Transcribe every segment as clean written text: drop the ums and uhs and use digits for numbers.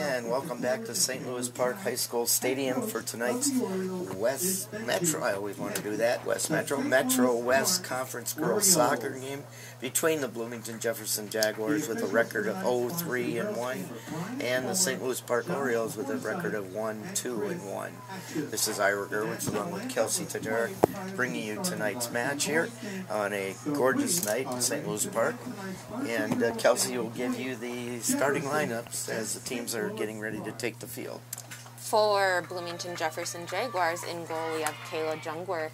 And welcome back to St. Louis Park High School Stadium for tonight's West Metro. I always want to do that. West Metro West Conference Girls Soccer game between the Bloomington Jefferson Jaguars with a record of 0-3-1 and the St. Louis Park Orioles with a record of 1-2-1. This is Ira Gerwitz along with Kelsey Tajar bringing you tonight's match here on a gorgeous night in St. Louis Park. And Kelsey will give you the starting lineups as the teams are getting ready to take the field. For Bloomington Jefferson Jaguars, in goal we have Kayla Jungworth.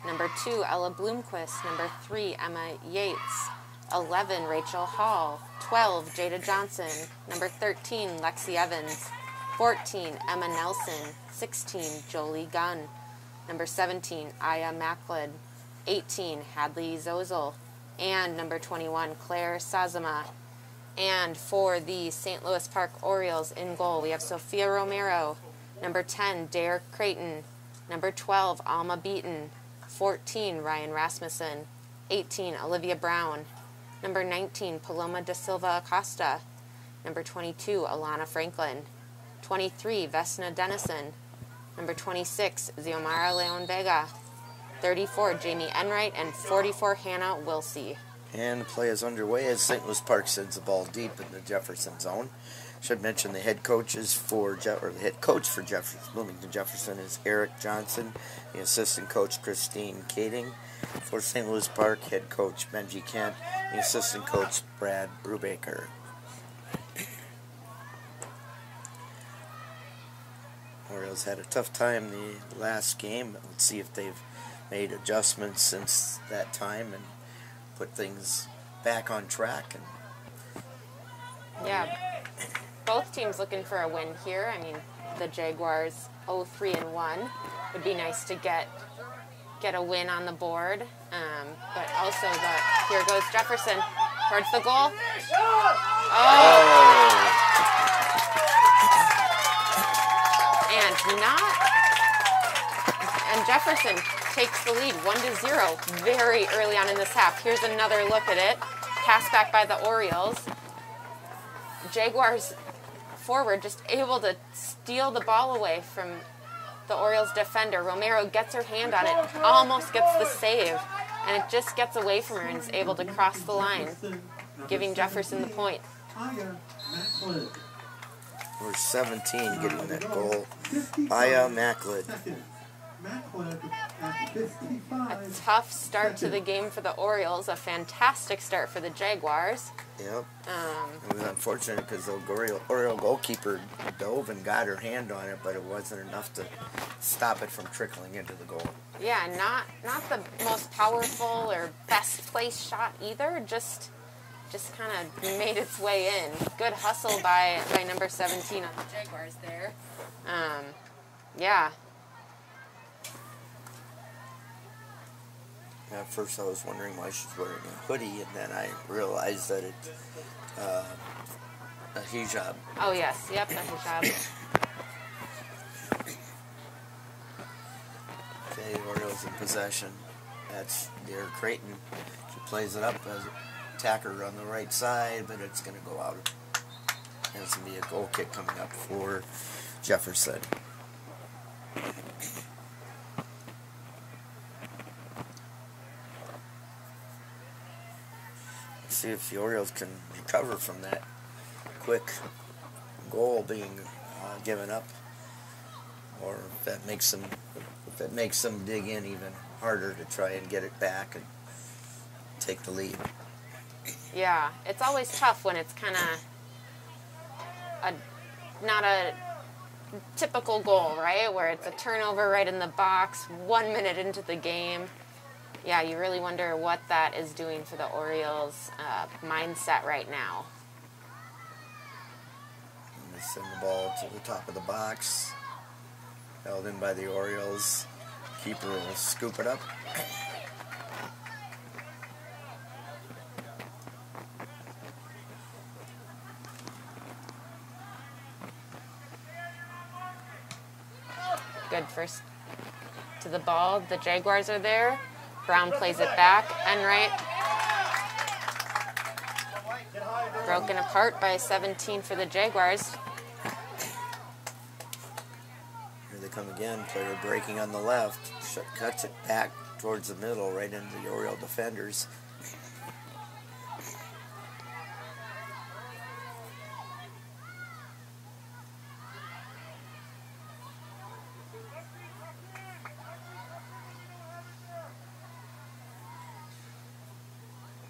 Number 2, Ella Bloomquist. Number 3, Emma Yates. 11, Rachel Hall. 12, Jada Johnson. Number 13, Lexi Evans. 14, Emma Nelson. 16, Jolie Gunn. Number 17, Aya Macklid. 18, Hadley Zozel. And number 21, Claire Sazama. And for the St. Louis Park Orioles, in goal we have Sophia Romero. Number 10, Derek Creighton. Number 12, Alma Beaton. 14, Ryan Rasmussen. 18, Olivia Brown. Number 19, Paloma da Silva Acosta. Number 22, Alana Franklin. 23, Vesna Dennison. Number 26, Xiomara Leon Vega. 34, Jamie Enright. And 44, Hannah Wilsey. And the play is underway as St. Louis Park sends the ball deep in the Jefferson zone. Should mention the head coach for Bloomington Jefferson is Eric Johnson. The assistant coach Christine Kading. For St. Louis Park, head coach Benji Kent. The assistant coach Brad Brubaker. Orioles had a tough time the last game. Let's see if they've made adjustments since that time and put things back on track. Yeah, both teams looking for a win here. I mean, the Jaguars 0-3-1 would be nice to get a win on the board. But also, here goes Jefferson towards the goal. Oh! And Jefferson takes the lead 1-0 very early on in this half. Here's another look at it. Pass back by the Orioles. Jaguars forward just able to steal the ball away from the Orioles defender. Romero gets her hand on it, almost gets the save, and it just gets away from her and is able to cross the line, giving Jefferson the point. We're 17 getting that goal. Aya Macklid. A tough start to the game for the Orioles. A fantastic start for the Jaguars. Yep. It was unfortunate because the Oriole goalkeeper dove and got her hand on it, but it wasn't enough to stop it from trickling into the goal. Yeah, not the most powerful or best placed shot either. Just kind of made its way in. Good hustle by number 17 on the Jaguars there. Yeah. At first I was wondering why she's wearing a hoodie, and then I realized that it's a hijab. Oh yes, yep, a hijab. Okay, Orioles in possession. That's Derek Creighton. She plays it up as attacker on the right side, but it's going to go out. And it's going to be a goal kick coming up for Jefferson. Let's see if the Orioles can recover from that quick goal being given up, or if that makes them dig in even harder to try and get it back and take the lead. Yeah, it's always tough when it's kind of not a typical goal, right? Where it's a turnover right in the box, 1 minute into the game. Yeah, you really wonder what that is doing for the Orioles' mindset right now. And they send the ball to the top of the box, held in by the Orioles. Keeper will scoop it up. Good first to the ball. The Jaguars are there. Brown plays it back. Enright broken apart by 17 for the Jaguars. come again. Player breaking on the left. Cuts it back towards the middle, right into the Oriole defenders.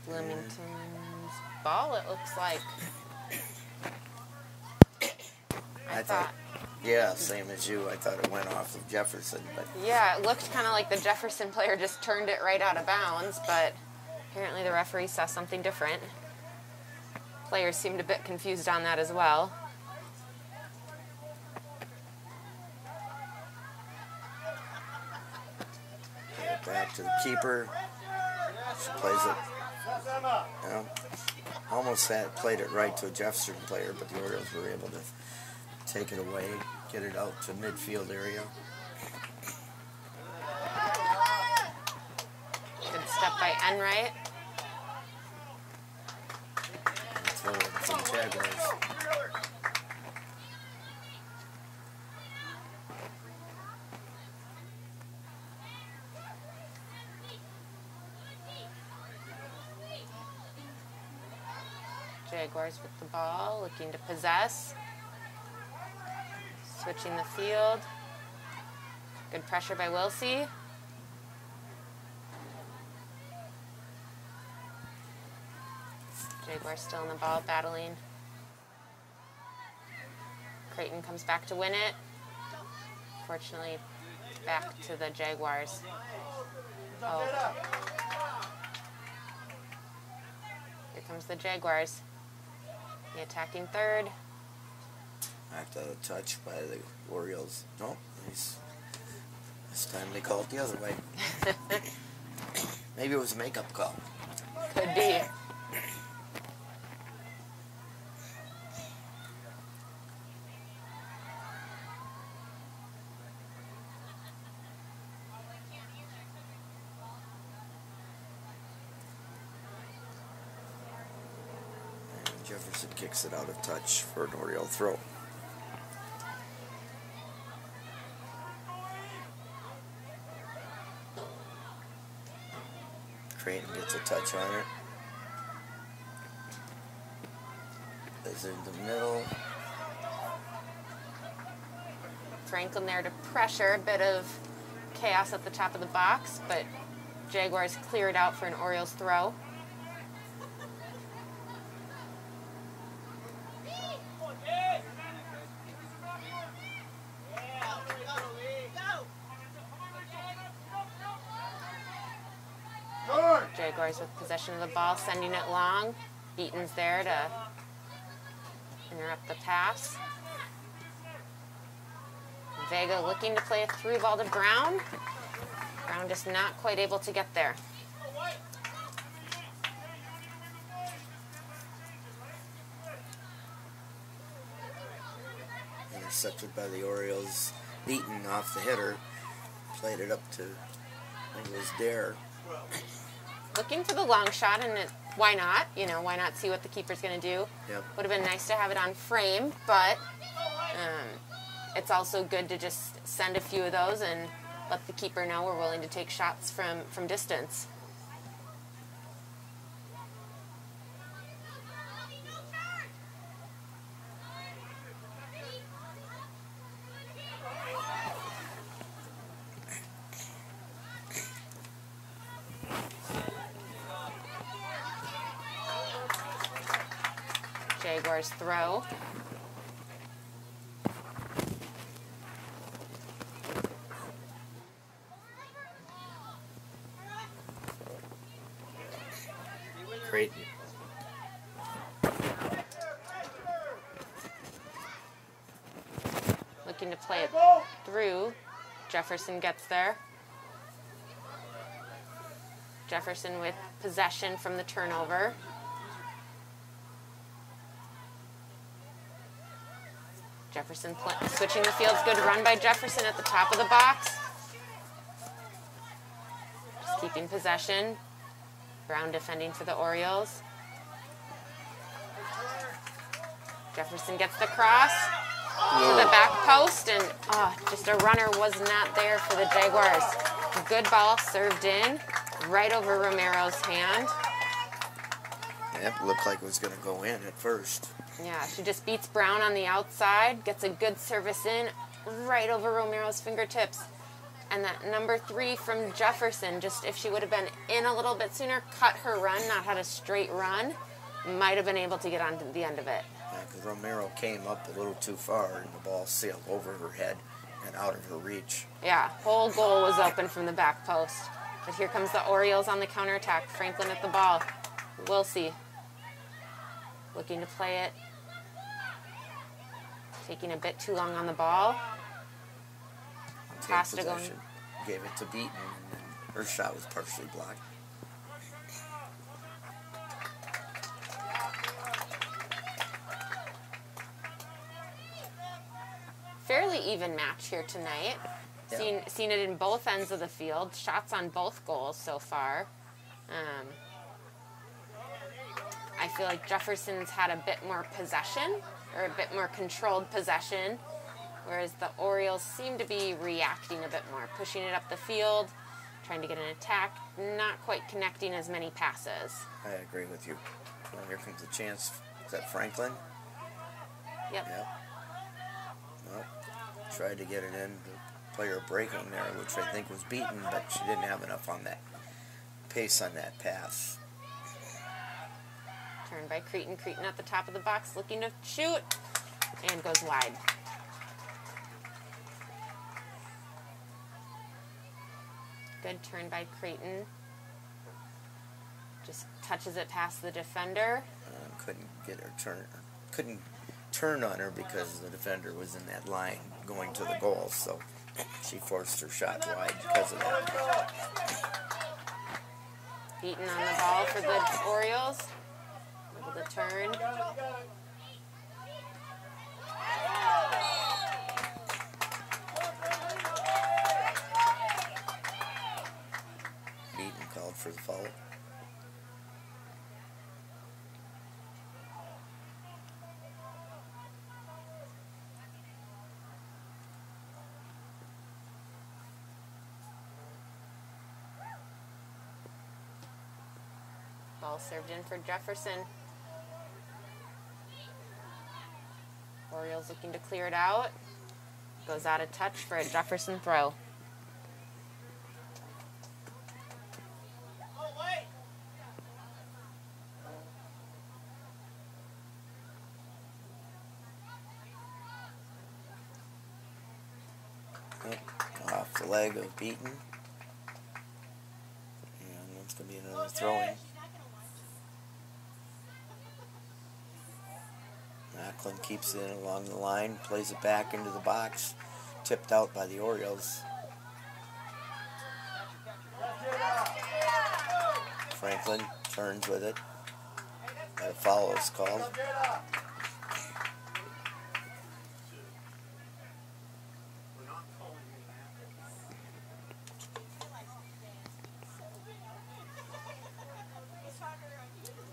Bloomington's ball, it looks like. I thought. Yeah, same as you. I thought it went off of Jefferson, but Yeah, it looked kind of like the Jefferson player just turned it right out of bounds, but apparently the referee saw something different. Players seemed a bit confused on that as well. back to the keeper. She plays it. You know, almost played it right to a Jefferson player, but the Orioles were able to take it away, get it out to midfield area. Good step by Enright. Throw it from Jaguars. Jaguars with the ball, looking to possess. Switching the field. Good pressure by Wilsey. Jaguars still in the ball, battling. Creighton comes back to win it. Fortunately, back to the Jaguars. Oh. Here comes the Jaguars. The attacking third. After a touch by the Orioles. Nope. This time they call it the other way. Maybe it was a makeup call. Could be. Jefferson kicks it out of touch for an Oriole throw. Creighton gets a touch on it. Is in the middle. Franklin there to pressure. A bit of chaos at the top of the box, but Jaguars clear it out for an Orioles throw. Jaguars with possession of the ball, sending it long. Eaton's there to interrupt the pass. Vega looking to play a through ball to Brown. Brown just not quite able to get there. Intercepted by the Orioles. Eaton off the hitter. Played it up to, I think it was Dare. Looking for the long shot, and why not? You know, why not see what the keeper's going to do? Yep. Would have been nice to have it on frame, but it's also good to just send a few of those and let the keeper know we're willing to take shots from distance. Jaguars throw. Creighton. Looking to play it through. Jefferson gets there. Jefferson with possession from the turnover. Jefferson switching the fields. Good run by Jefferson at the top of the box. Just keeping possession. Brown defending for the Orioles. Jefferson gets the cross. to the back post, and just a runner was not there for the Jaguars. Good ball served in, right over Romero's hand. Yep, looked like it was going to go in at first. Yeah, she just beats Brown on the outside, gets a good service in, right over Romero's fingertips. And that number 3 from Jefferson, just if she would have been in a little bit sooner, cut her run, not had a straight run, might have been able to get on to the end of it. Yeah, because Romero came up a little too far, and the ball sailed over her head and out of her reach. Yeah, whole goal was open from the back post. But here comes the Orioles on the counterattack. Franklin at the ball. Wilsey looking to play it. Taking a bit too long on the ball. Pass to go. Gave it to Beaton, and then her shot was partially blocked. Fairly even match here tonight. Yeah. Seen it in both ends of the field. Shots on both goals so far. I feel like Jefferson's had a bit more possession, or a bit more controlled possession, whereas the Orioles seem to be reacting a bit more, pushing it up the field, trying to get an attack, not quite connecting as many passes. I agree with you. Well, here comes the chance. Is that Franklin? Yep. Well, tried to get it in. The player breaking there, which I think was Beaten, but she didn't have enough on that pace on that pass. Turned by Cretin. Cretin at the top of the box, looking to shoot, and goes wide. Good turn by Cretin. Just touches it past the defender. Couldn't get her turn. Couldn't turn on her because the defender was in that line going to the goal, so she forced her shot wide because of that. Beaten on the ball for the Orioles. Able to turn. Beaten called for the foul. Ball served in for Jefferson. Orioles looking to clear it out. Goes out of touch for a Jefferson throw. Off the leg of Beaton. And that's going to be another throw-in. Macklin keeps it in along the line, plays it back into the box, tipped out by the Orioles. Franklin turns with it. A foul is called.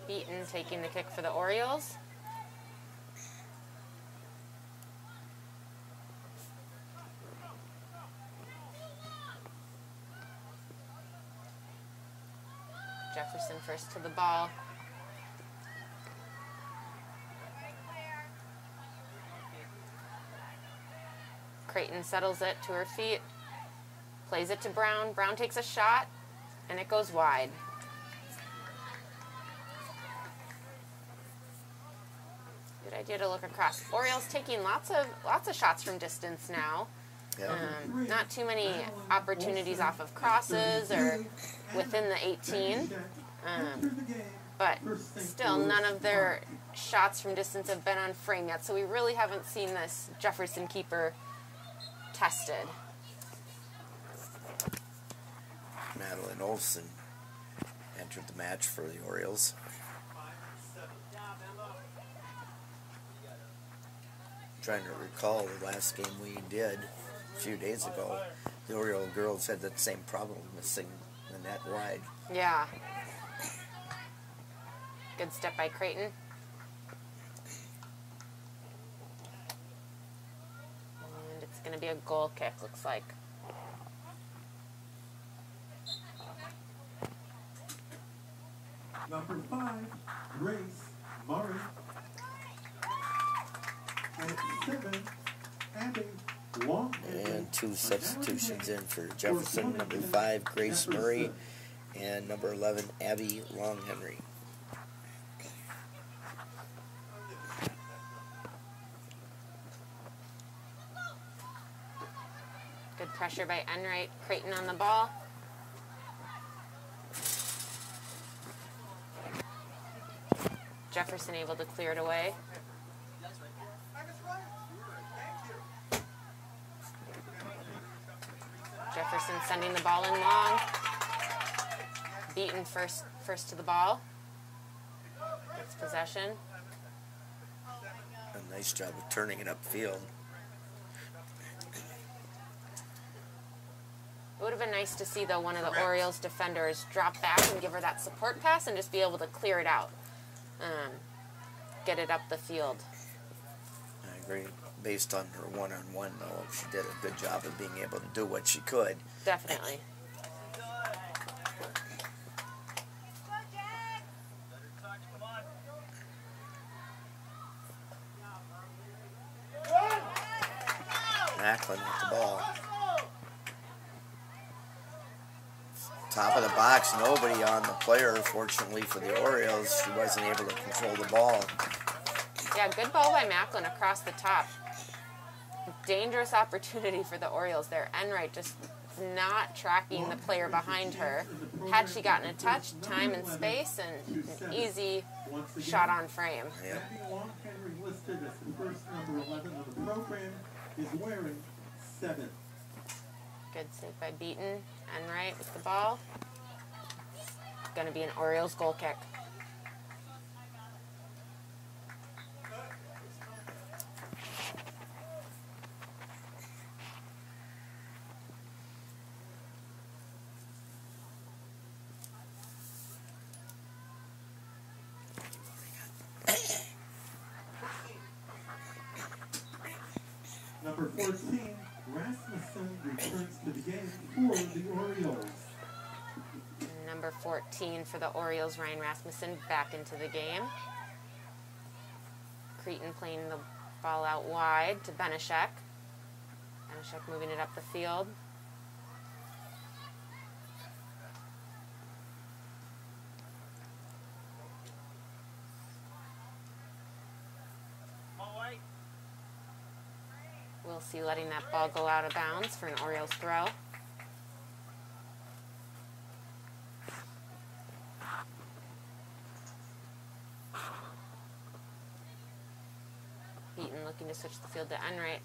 Beaton taking the kick for the Orioles. Jefferson first to the ball. Creighton settles it to her feet. Plays it to Brown. Brown takes a shot, and it goes wide. Good idea to look across. Orioles taking lots of shots from distance now. Yeah. Not too many opportunities off of crosses or within the 18. But still, none of their shots from distance have been on frame yet, so we really haven't seen this Jefferson keeper tested. Madeline Olson entered the match for the Orioles. Trying to recall the last game we did a few days ago. The Oriole girls had that same problem, missing the net wide. Yeah. Good step by Creighton. going to be a goal kick, looks like. Number 5, Grace Murray. And 7, Abby Long. And 2 substitutions in for Jefferson. Number 5, Grace Murray. And number 11, Abby Long Henry. Good pressure by Enright. Creighton on the ball. Jefferson able to clear it away. Jefferson sending the ball in long. Beaton first to the ball. Gets possession. A nice job of turning it upfield. It would have been nice to see, though, one of the Orioles defenders drop back and give her that support pass and just be able to clear it out. Get it up the field. I agree. Based on her one-on-one, though, she did a good job of being able to do what she could. Definitely. Macklin with the ball. Top of the box, nobody on the player, fortunately for the Orioles. She wasn't able to control the ball. Yeah, good ball by Macklin across the top. Dangerous opportunity for the Orioles there. Enright just not tracking the player behind her. Had she gotten a touch, time and space, and an easy shot on frame. Yeah. Long Henry listed as the first number 11 of the program is wearing 7. Good save by Beaton. Enright with the ball. Going to be an Orioles goal kick. Number 14, Rasmussen returns to the game for the Orioles. Number 14 for the Orioles, Ryan Rasmussen, back into the game. Creighton playing the ball out wide to Benishek. Benishek moving it up the field. We'll see letting that ball go out of bounds for an Orioles throw. Beaton looking to switch the field to Enright.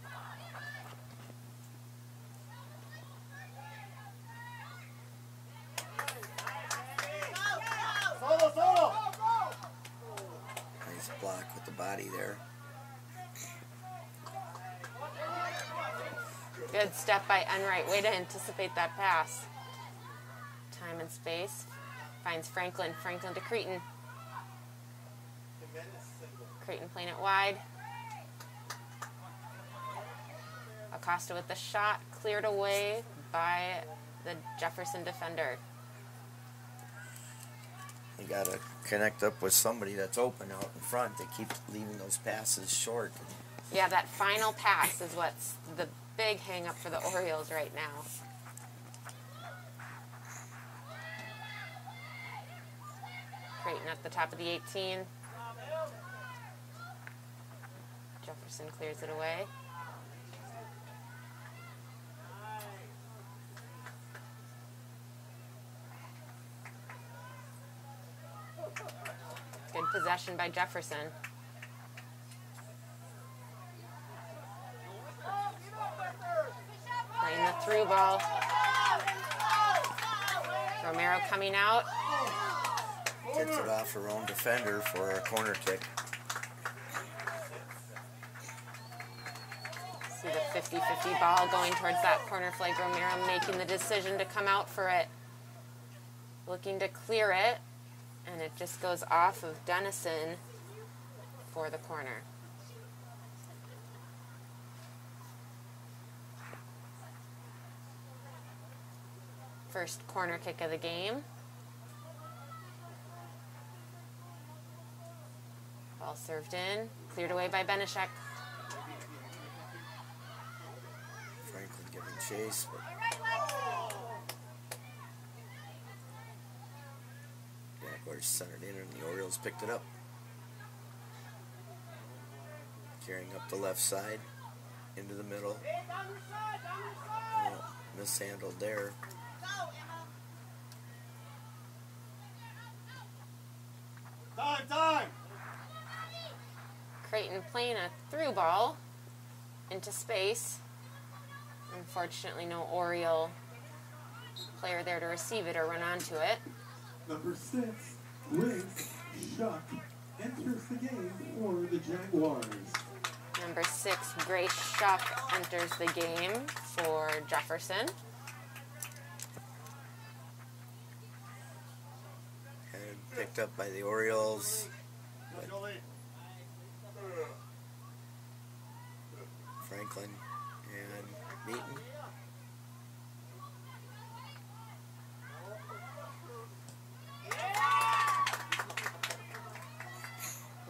Nice block with the body there. Good step by Enright. Way to anticipate that pass. Time and space. Finds Franklin. Franklin to Creighton. Creighton playing it wide. Acosta with the shot. Cleared away by the Jefferson defender. You got to connect up with somebody that's open out in front. They keep leaving those passes short. Yeah, that final pass is what's the big hang-up for the Orioles right now. Creighton at the top of the 18. Jefferson clears it away. Good possession by Jefferson. Playing the through ball. Romero coming out. Gets it off her own defender for a corner kick. See the 50-50 ball going towards that corner flag. Romero making the decision to come out for it. Looking to clear it. And it just goes off of Dennison for the corner. First corner kick of the game. Ball served in, cleared away by Benishek. Franklin giving chase, but Jaguars centered in and the Orioles picked it up. Carrying up the left side, into the middle. Oh, mishandled there. Time! Creighton playing a through ball into space. Unfortunately, no Oriole player there to receive it or run onto it. Number 6, Grace Shuck, enters the game for the Jaguars. Number 6, Grace Shuck, enters the game for Jefferson. And picked up by the Orioles. Franklin and Beaton.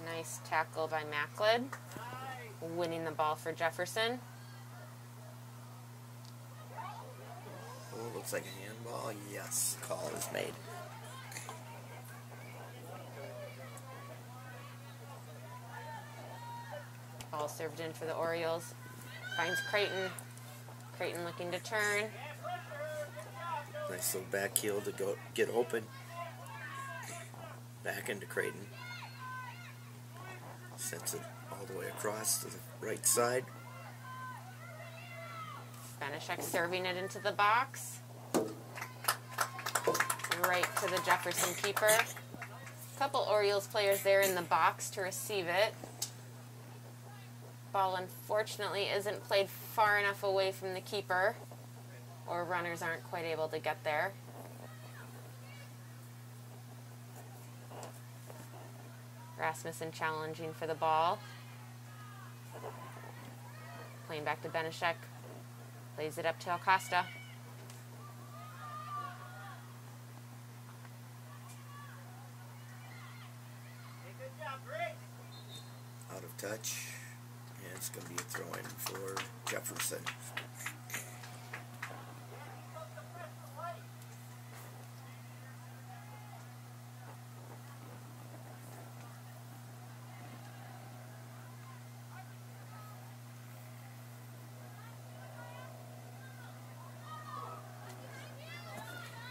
Nice tackle by Macklin, winning the ball for Jefferson. Oh, looks like a handball. Yes, call is made. Ball served in for the Orioles. Finds Creighton. Creighton looking to turn. Nice little back heel to go get open. Back into Creighton. Sends it all the way across to the right side. Benishek serving it into the box. Right to the Jefferson keeper. A couple Orioles players there in the box to receive it. Ball unfortunately isn't played far enough away from the keeper, or runners aren't quite able to get there. Rasmussen challenging for the ball. Playing back to Benishek. Plays it up to Acosta. Out of touch. And it's going to be a throw-in for Jefferson.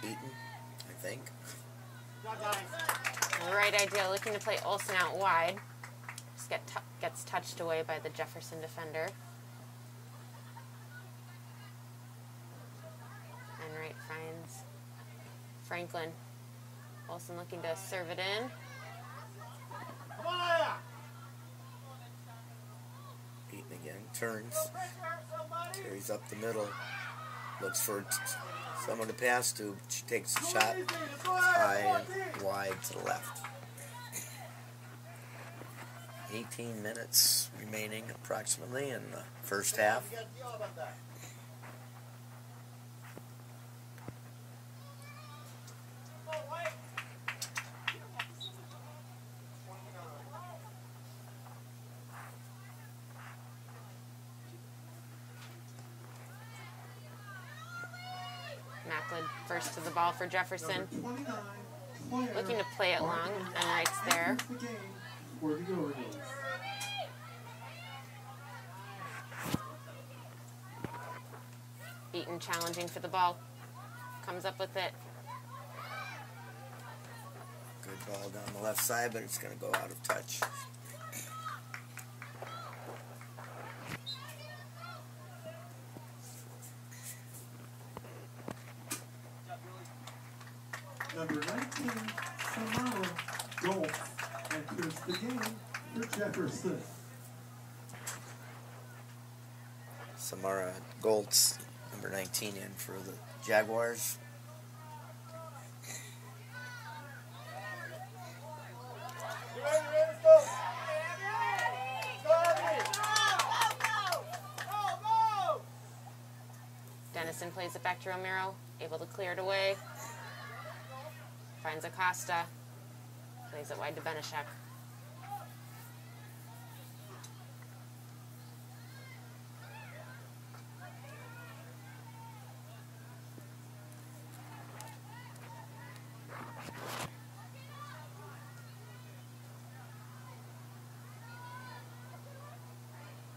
Beaton, I think. Right idea, looking to play Olsen out wide. Just gets touched away by the Jefferson defender. And right finds Franklin. Olsen looking to serve it in. Beaton again, turns, carries up the middle, looks for someone to pass to. She takes a shot high and wide to the left. 18 minutes remaining approximately in the first half. Macklin first to the ball for Jefferson. Number 29, Looking to play it long, and right's there. enters the game for the Orioles. Beaton challenging for the ball. Comes up with it. Good ball down the left side, but it's going to go out of touch. Number 19, Samara Gold, enters the game for Jefferson. Samara Goltz, number 19, in for the Jaguars. Dennison plays Plays it back to Romero. Able to clear it away. Finds Acosta. Plays it wide to Benishek.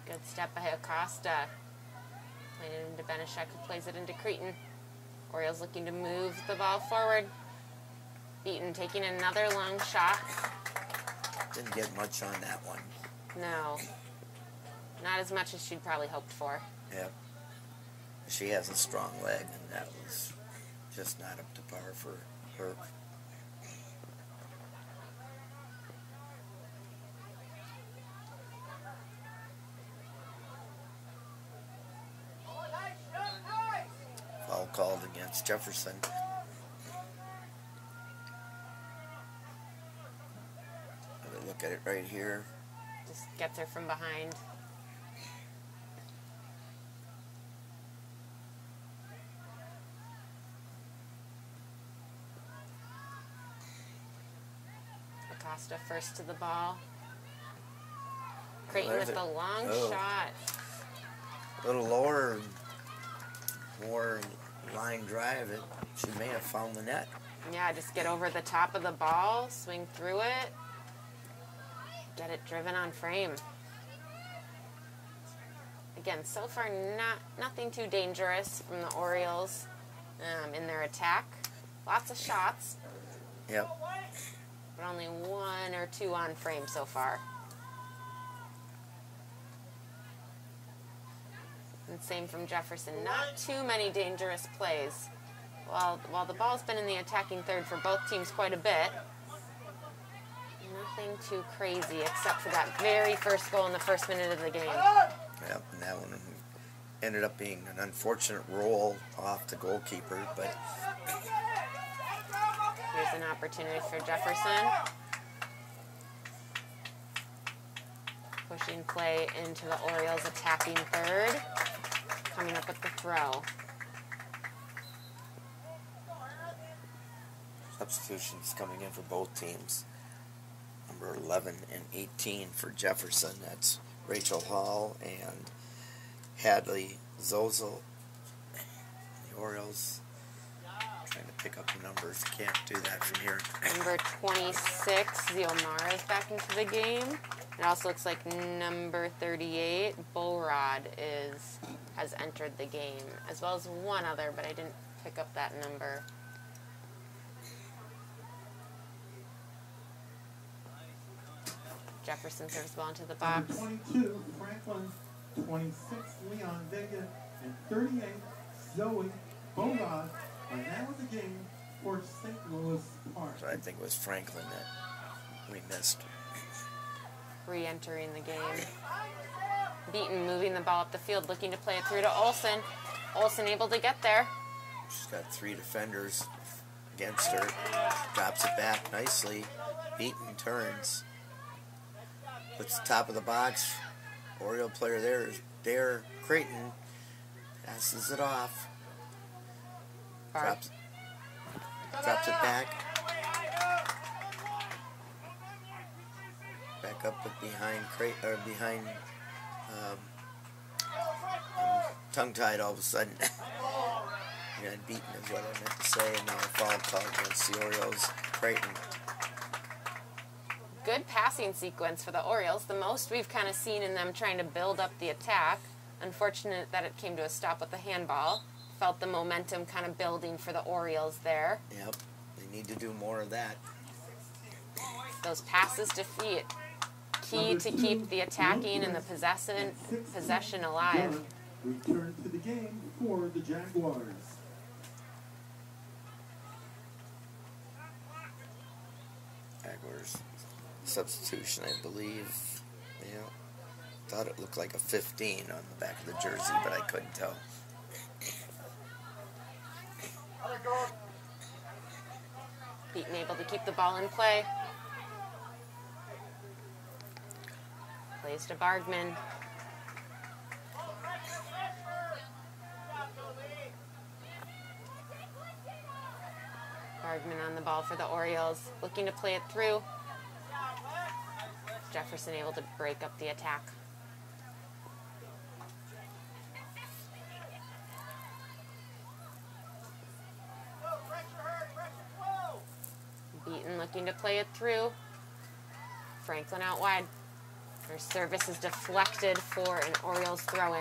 Good step by Acosta. Playing it into Benishek, who plays it into Cretin. Orioles looking to move the ball forward. Beaton taking another long shot. Didn't get much on that one. No. Not as much as she'd probably hoped for. Yep. She has a strong leg, and that was just not up to par for her. Foul called against Jefferson. Look at it right here. Just gets her from behind. Acosta first to the ball. Creighton with the long shot. A little lower, more line drive. She may have found the net. Yeah, just get over the top of the ball, swing through it, get it driven on frame. Again, so far nothing too dangerous from the Orioles in their attack. Lots of shots. Yep. But only 1 or 2 on frame so far. And same from Jefferson. Not too many dangerous plays. While the ball's been in the attacking third for both teams quite a bit, nothing too crazy except for that very first goal in the first minute of the game. Yep, and that one ended up being an unfortunate roll off the goalkeeper, but here's an opportunity for Jefferson. Pushing play into the Orioles' attacking third. Coming up with the throw. substitutions coming in for both teams. Number 11 and 18 for Jefferson. That's Rachel Hall and Hadley Zozel. The Orioles trying to pick up the numbers. Can't do that from here. Number 26, Ziomara is back into the game. It also looks like number 38, Bolrod, has entered the game, as well as one other, but I didn't pick up that number. Jefferson serves the ball into the box. Number 22, Franklin. 26, Leon Vega. And 38, Zoe Bolrod are now in the game for St. Louis Park. So I think it was Franklin that we missed. Re-entering the game. Beaton moving the ball up the field, looking to play it through to Olsen. Olsen able to get there. She's got 3 defenders against her. Drops it back nicely. Beaton turns. Puts the top of the box. Oriole player there is Dare Creighton. Passes it off. Drops it back. Back up with behind tongue-tied all of a sudden. And Beaton is what I meant to say, and now a foul call against the Orioles. Creighton. Good passing sequence for the Orioles, the most we've kind of seen in them trying to build up the attack. Unfortunate that it came to a stop with the handball. Felt the momentum kind of building for the Orioles there. Yep, they need to do more of that. Those passes defeat. Key to keep the attacking and the possession alive. Return to the game for the Jaguars. Jaguars substitution, I believe. Yeah, thought it looked like a 15 on the back of the jersey, but I couldn't tell. Beaton able to keep the ball in play. Plays to Bargman. Bergman on the ball for the Orioles, looking to play it through. Jefferson able to break up the attack. Beaton looking to play it through. Franklin out wide. Her service is deflected for an Orioles throw-in.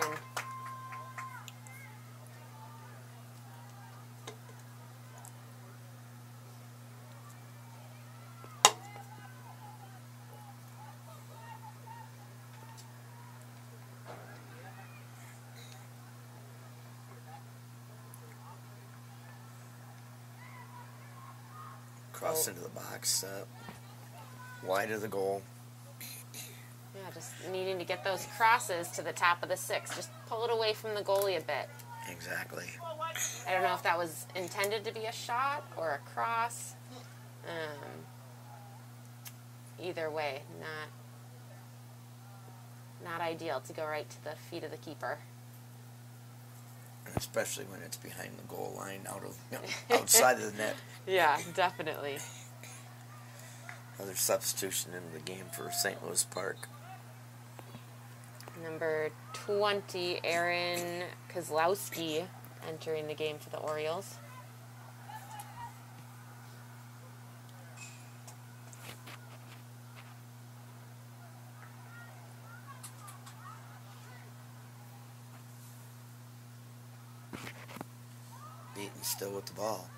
Cross into the box, wide of the goal. Yeah, just needing to get those crosses to the top of the six. Just pull it away from the goalie a bit. Exactly. I don't know if that was intended to be a shot or a cross. Either way, not ideal to go right to the feet of the keeper. Especially when it's behind the goal line, outside of the net. Yeah, definitely. Another substitution into the game for St. Louis Park. Number 20, Aaron Kozlowski, entering the game for the Orioles. Beaton still with the ball.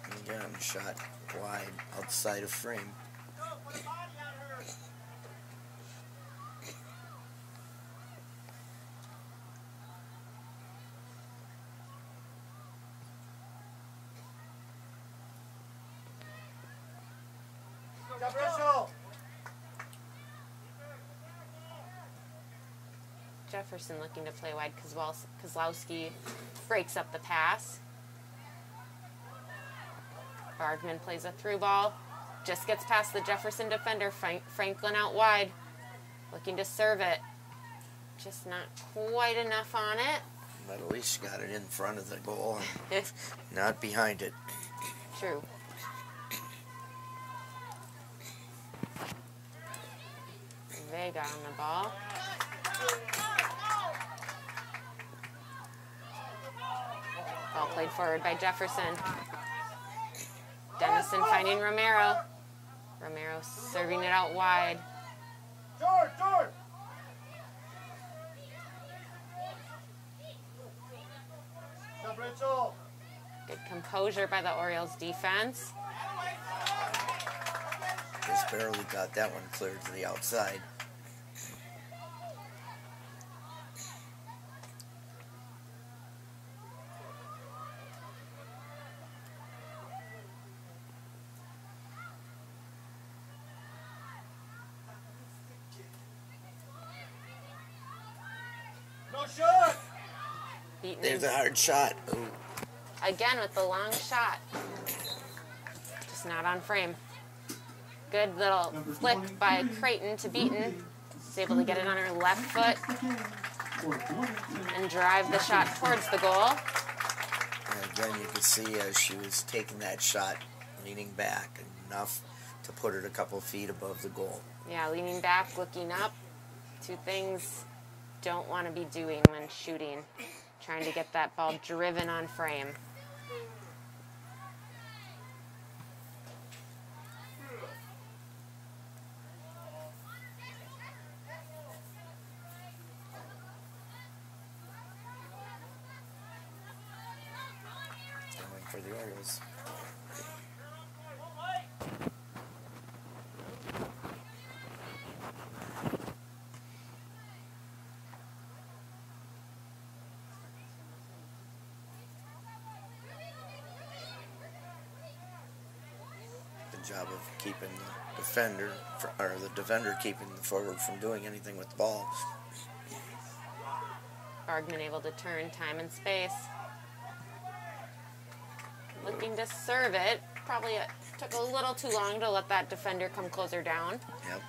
And again, shot wide outside of frame. Jefferson looking to play wide. Kozlowski breaks up the pass. Bergman plays a through ball. Just gets past the Jefferson defender. Franklin out wide. Looking to serve it. Just not quite enough on it. But at least got it in front of the goal and not behind it. True. Vega on the ball. Ball played forward by Jefferson. Dennison finding Romero. Romero serving it out wide. George! Good composure by the Orioles defense. Just barely got that one cleared to the outside. No shot! Beaton There's a hard shot. Ooh. again with the long shot. Just not on frame. Good little flick by Creighton to Beaton. He's able to get it on her left foot and drive the shot towards the goal. And again, you could see as she was taking that shot, leaning back enough to put it a couple feet above the goal. Yeah, leaning back, looking up. Two things don't want to be doing when shooting. Trying to get that ball driven on frame. Going for the Orioles. Job of keeping the defender, or the defender keeping the forward from doing anything with the ball. Bergman able to turn time and space. Looking to serve it. Probably took a little too long to let that defender come closer down. Yep.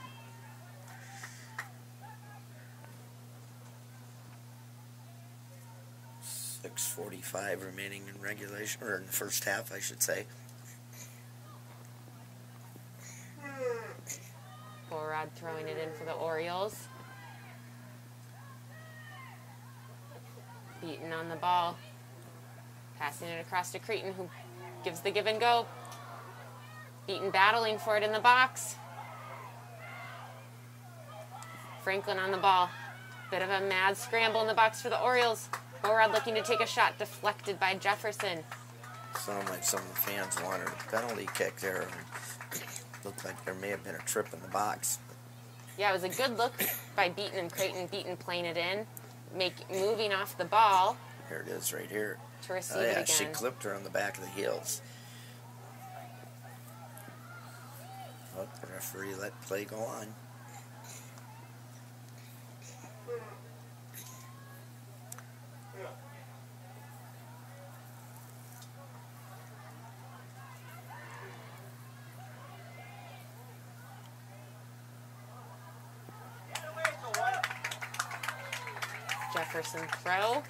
6:45 remaining in regulation, or in the first half, I should say. Borod throwing it in for the Orioles. Beaton on the ball. Passing it across to Creighton, who gives the give and go. Beaton battling for it in the box. Franklin on the ball. Bit of a mad scramble in the box for the Orioles. Borod looking to take a shot, deflected by Jefferson. Sounded like some of the fans wanted a penalty kick there. Looked like there may have been a trip in the box. Yeah, it was a good look by Beaton and Creighton. Beaton playing it in, moving off the ball. Here it is right here. To receive it again. She clipped her on the back of the heels. Oh, the referee let play go on. Jefferson throw.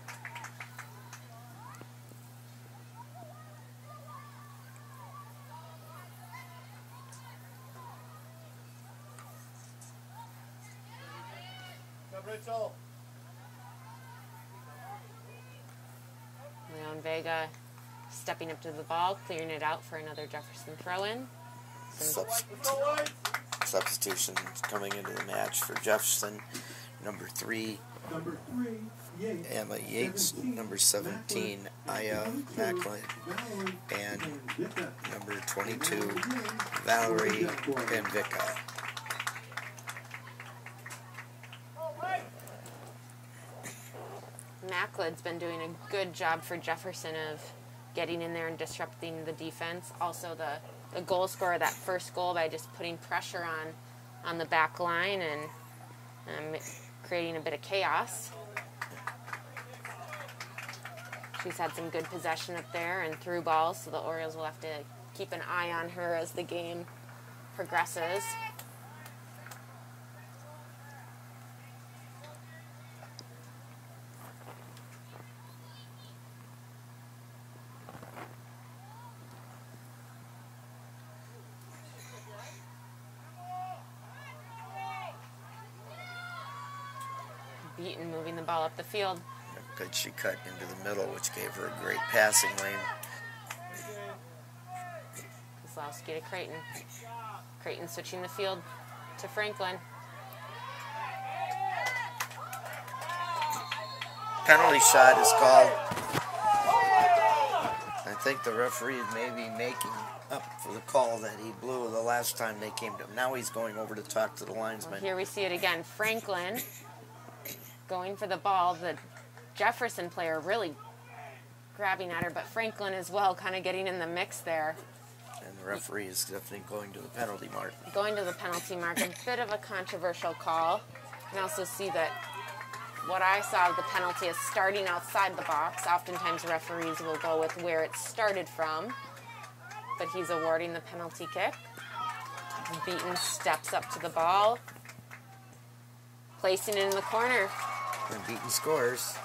Leon Vega stepping up to the ball, clearing it out for another Jefferson throw-in. Substitutions coming into the match for Jefferson. Number 3, Emma Yates. Number 17, Aya Macklin. And number 22, Valerie Benvica. Macklin's been doing a good job for Jefferson of getting in there and disrupting the defense. Also the goal scorer, that first goal, by just putting pressure on the back line and creating a bit of chaos. She's had some good possession up there and through balls, so the Orioles will have to keep an eye on her as the game progresses. Beaton moving the ball up the field. Good, she cut into the middle, which gave her a great passing lane. Kozlowski to Creighton. Creighton switching the field to Franklin. Penalty shot is called. I think the referee is maybe making up for the call that he blew the last time they came to him. Now he's going over to talk to the linesman. Well, here we see it again. Franklin going for the ball. The Jefferson player really grabbing at her, but Franklin as well kind of getting in the mix there. And the referee is definitely going to the penalty mark. Going to the penalty mark. A bit of a controversial call. You can also see that what I saw of the penalty is starting outside the box. Oftentimes referees will go with where it started from, but he's awarding the penalty kick. Beaton steps up to the ball, placing it in the corner. And Beaton scores.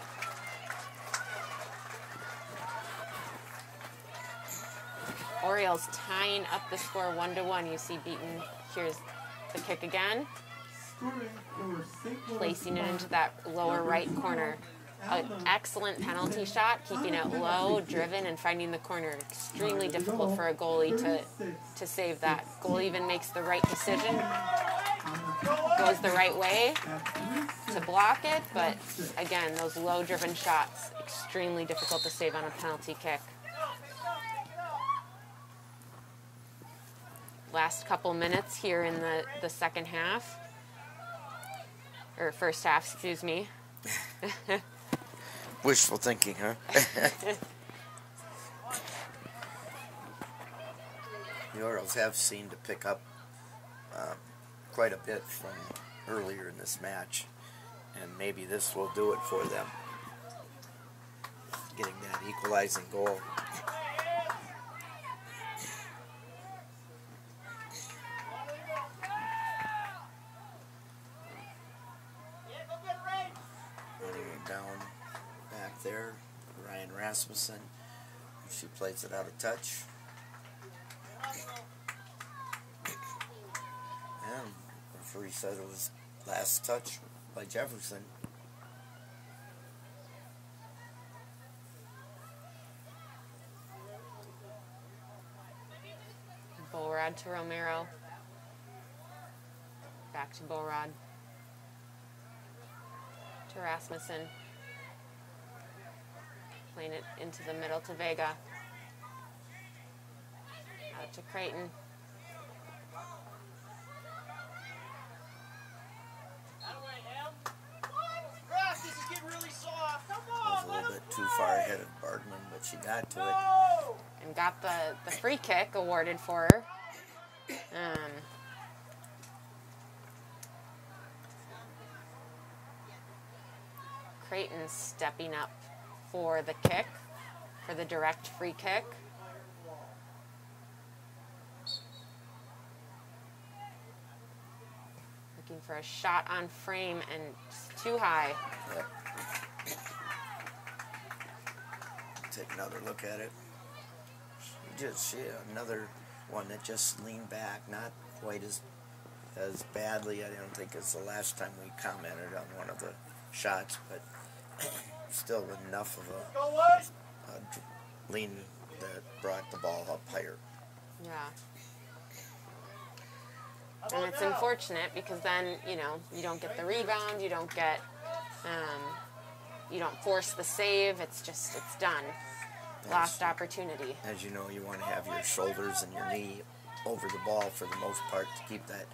Orioles tying up the score 1-1. You see Beaton, here's the kick again. Placing it into that lower right corner. An excellent penalty shot, keeping it low, driven, and finding the corner. Extremely difficult for a goalie to save that. Goalie even makes the right decision, goes the right way to block it, but again, those low-driven shots, extremely difficult to save on a penalty kick. Last couple minutes here in the second half. Or first half, excuse me. Wishful thinking, huh? The Orioles have seemed to pick up quite a bit from earlier in this match, and maybe this will do it for them, getting that equalizing goal. Running it down back there, Ryan Rasmussen. She plays it out of touch. And the referee said it was last touch by Jefferson. Bullrod to Romero. Back to Bullrod. To Rasmussen. Playing it into the middle to Vega. Out to Creighton. Was a little bit too far ahead of Bergman, but she got to it. And got the free kick awarded for her. Creighton stepping up for the kick, for the direct free kick. Looking for a shot on frame and just too high. Yep. Take another look at it. She another one that just leaned back, not quite as badly. I don't think it's the last time we commented on one of the shots, but still enough of a lean that brought the ball up higher. Yeah. And it's unfortunate because then, you know, you don't get the rebound, you don't get, you don't force the save. It's done. Lost opportunity. As you know, you want to have your shoulders and your knee over the ball for the most part to keep that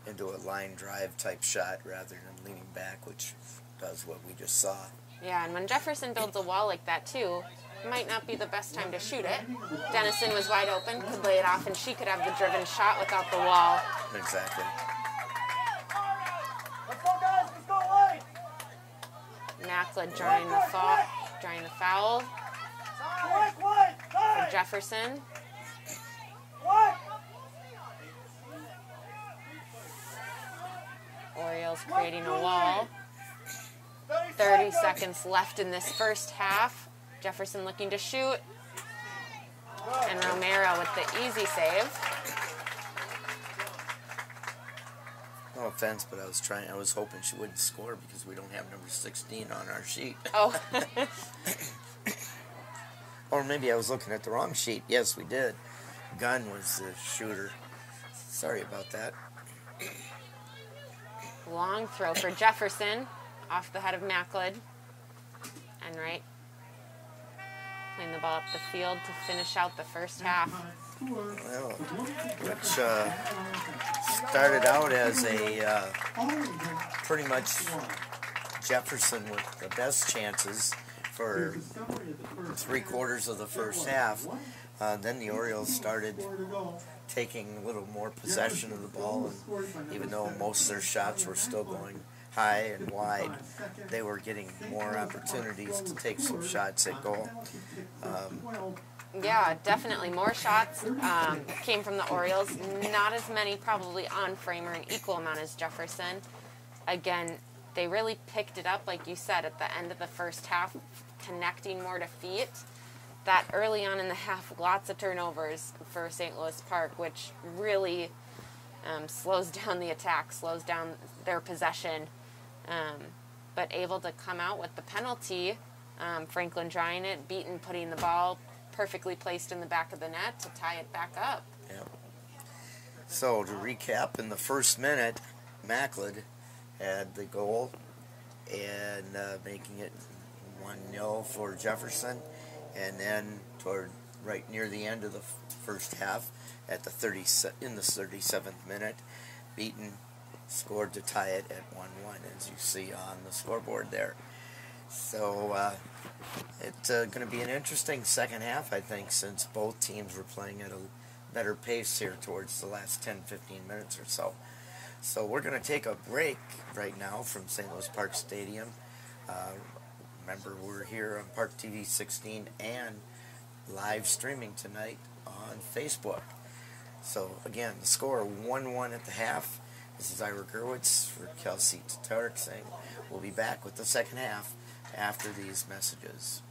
into a line drive type shot rather than leaning back, which does what we just saw. Yeah, and when Jefferson builds a wall like that too, it might not be the best time to shoot it. Dennison was wide open, could lay it off, and she could have the driven shot without the wall. Exactly. Let's go, guys. Let's go, White. Macklin drawing the foul for Jefferson. Orioles creating a wall. 30 seconds left in this first half. Jefferson looking to shoot. And Romero with the easy save. No offense, but I was hoping she wouldn't score because we don't have number 16 on our sheet. Oh. Or maybe I was looking at the wrong sheet. Yes, we did. Gunn was the shooter. Sorry about that. Long throw for Jefferson. Off the head of Macklin. Enright playing the ball up the field to finish out the first half. Well, which started out as a pretty much Jefferson with the best chances for 3/4 of the first half. Then the Orioles started taking a little more possession of the ball, and even though most of their shots were still going high and wide, they were getting more opportunities to take some shots at goal. Yeah, definitely more shots came from the Orioles. Not as many probably on frame or an equal amount as Jefferson. Again, they really picked it up, like you said, at the end of the first half, connecting more to feet. That early on in the half, lots of turnovers for St. Louis Park, which really slows down the attack, slows down their possession. But able to come out with the penalty, Franklin drawing it, Beaton putting the ball perfectly placed in the back of the net to tie it back up. Yeah. So to recap, in the first minute, Macklin had the goal and making it 1-0 for Jefferson, and then toward right near the end of the first half, at the 37th minute, Beaton scored to tie it at 1-1, as you see on the scoreboard there. So it's going to be an interesting second half, I think, since both teams were playing at a better pace here towards the last 10-15 minutes or so. So we're going to take a break right now from St. Louis Park Stadium. Remember, we're here on ParkTV 16 and live streaming tonight on Facebook. So again, the score 1-1 at the half. This is Ira Gerwitz for Kelsey Tatark saying we'll be back with the second half after these messages.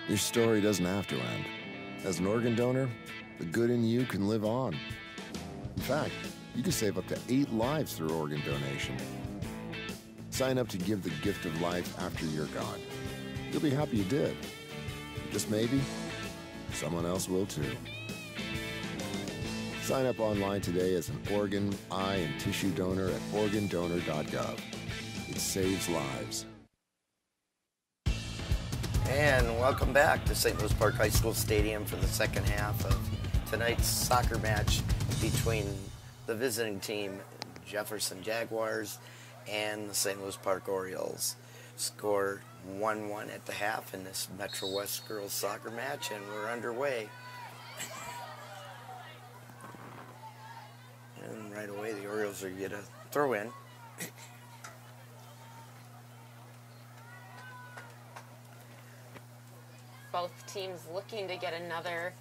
Your story doesn't have to end. As an organ donor, the good in you can live on. In fact, you can save up to 8 lives through organ donation. Sign up to give the gift of life after you're gone. You'll be happy you did. Just maybe, someone else will too. Sign up online today as an organ, eye, and tissue donor at organdonor.gov. It saves lives. And welcome back to St. Louis Park High School Stadium for the second half of tonight's soccer match between the visiting team, Jefferson Jaguars, and the St. Louis Park Orioles. Score 1-1 at the half in this Metro West girls soccer match, and we're underway. And right away, the Orioles are going to throw in. Both teams looking to get another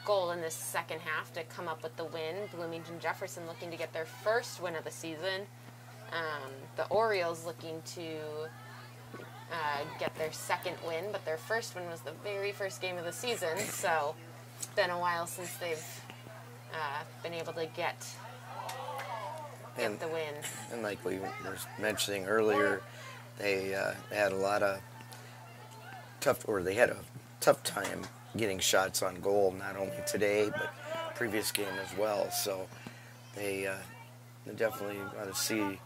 goal in this second half to come up with the win. Bloomington Jefferson looking to get their first win of the season. The Orioles looking to get their second win, but their first win was the very first game of the season, so it's been a while since they've been able to get the win. And like we were mentioning earlier, they had a lot of they had a tough time getting shots on goal, not only today, but previous game as well. So they definitely want to see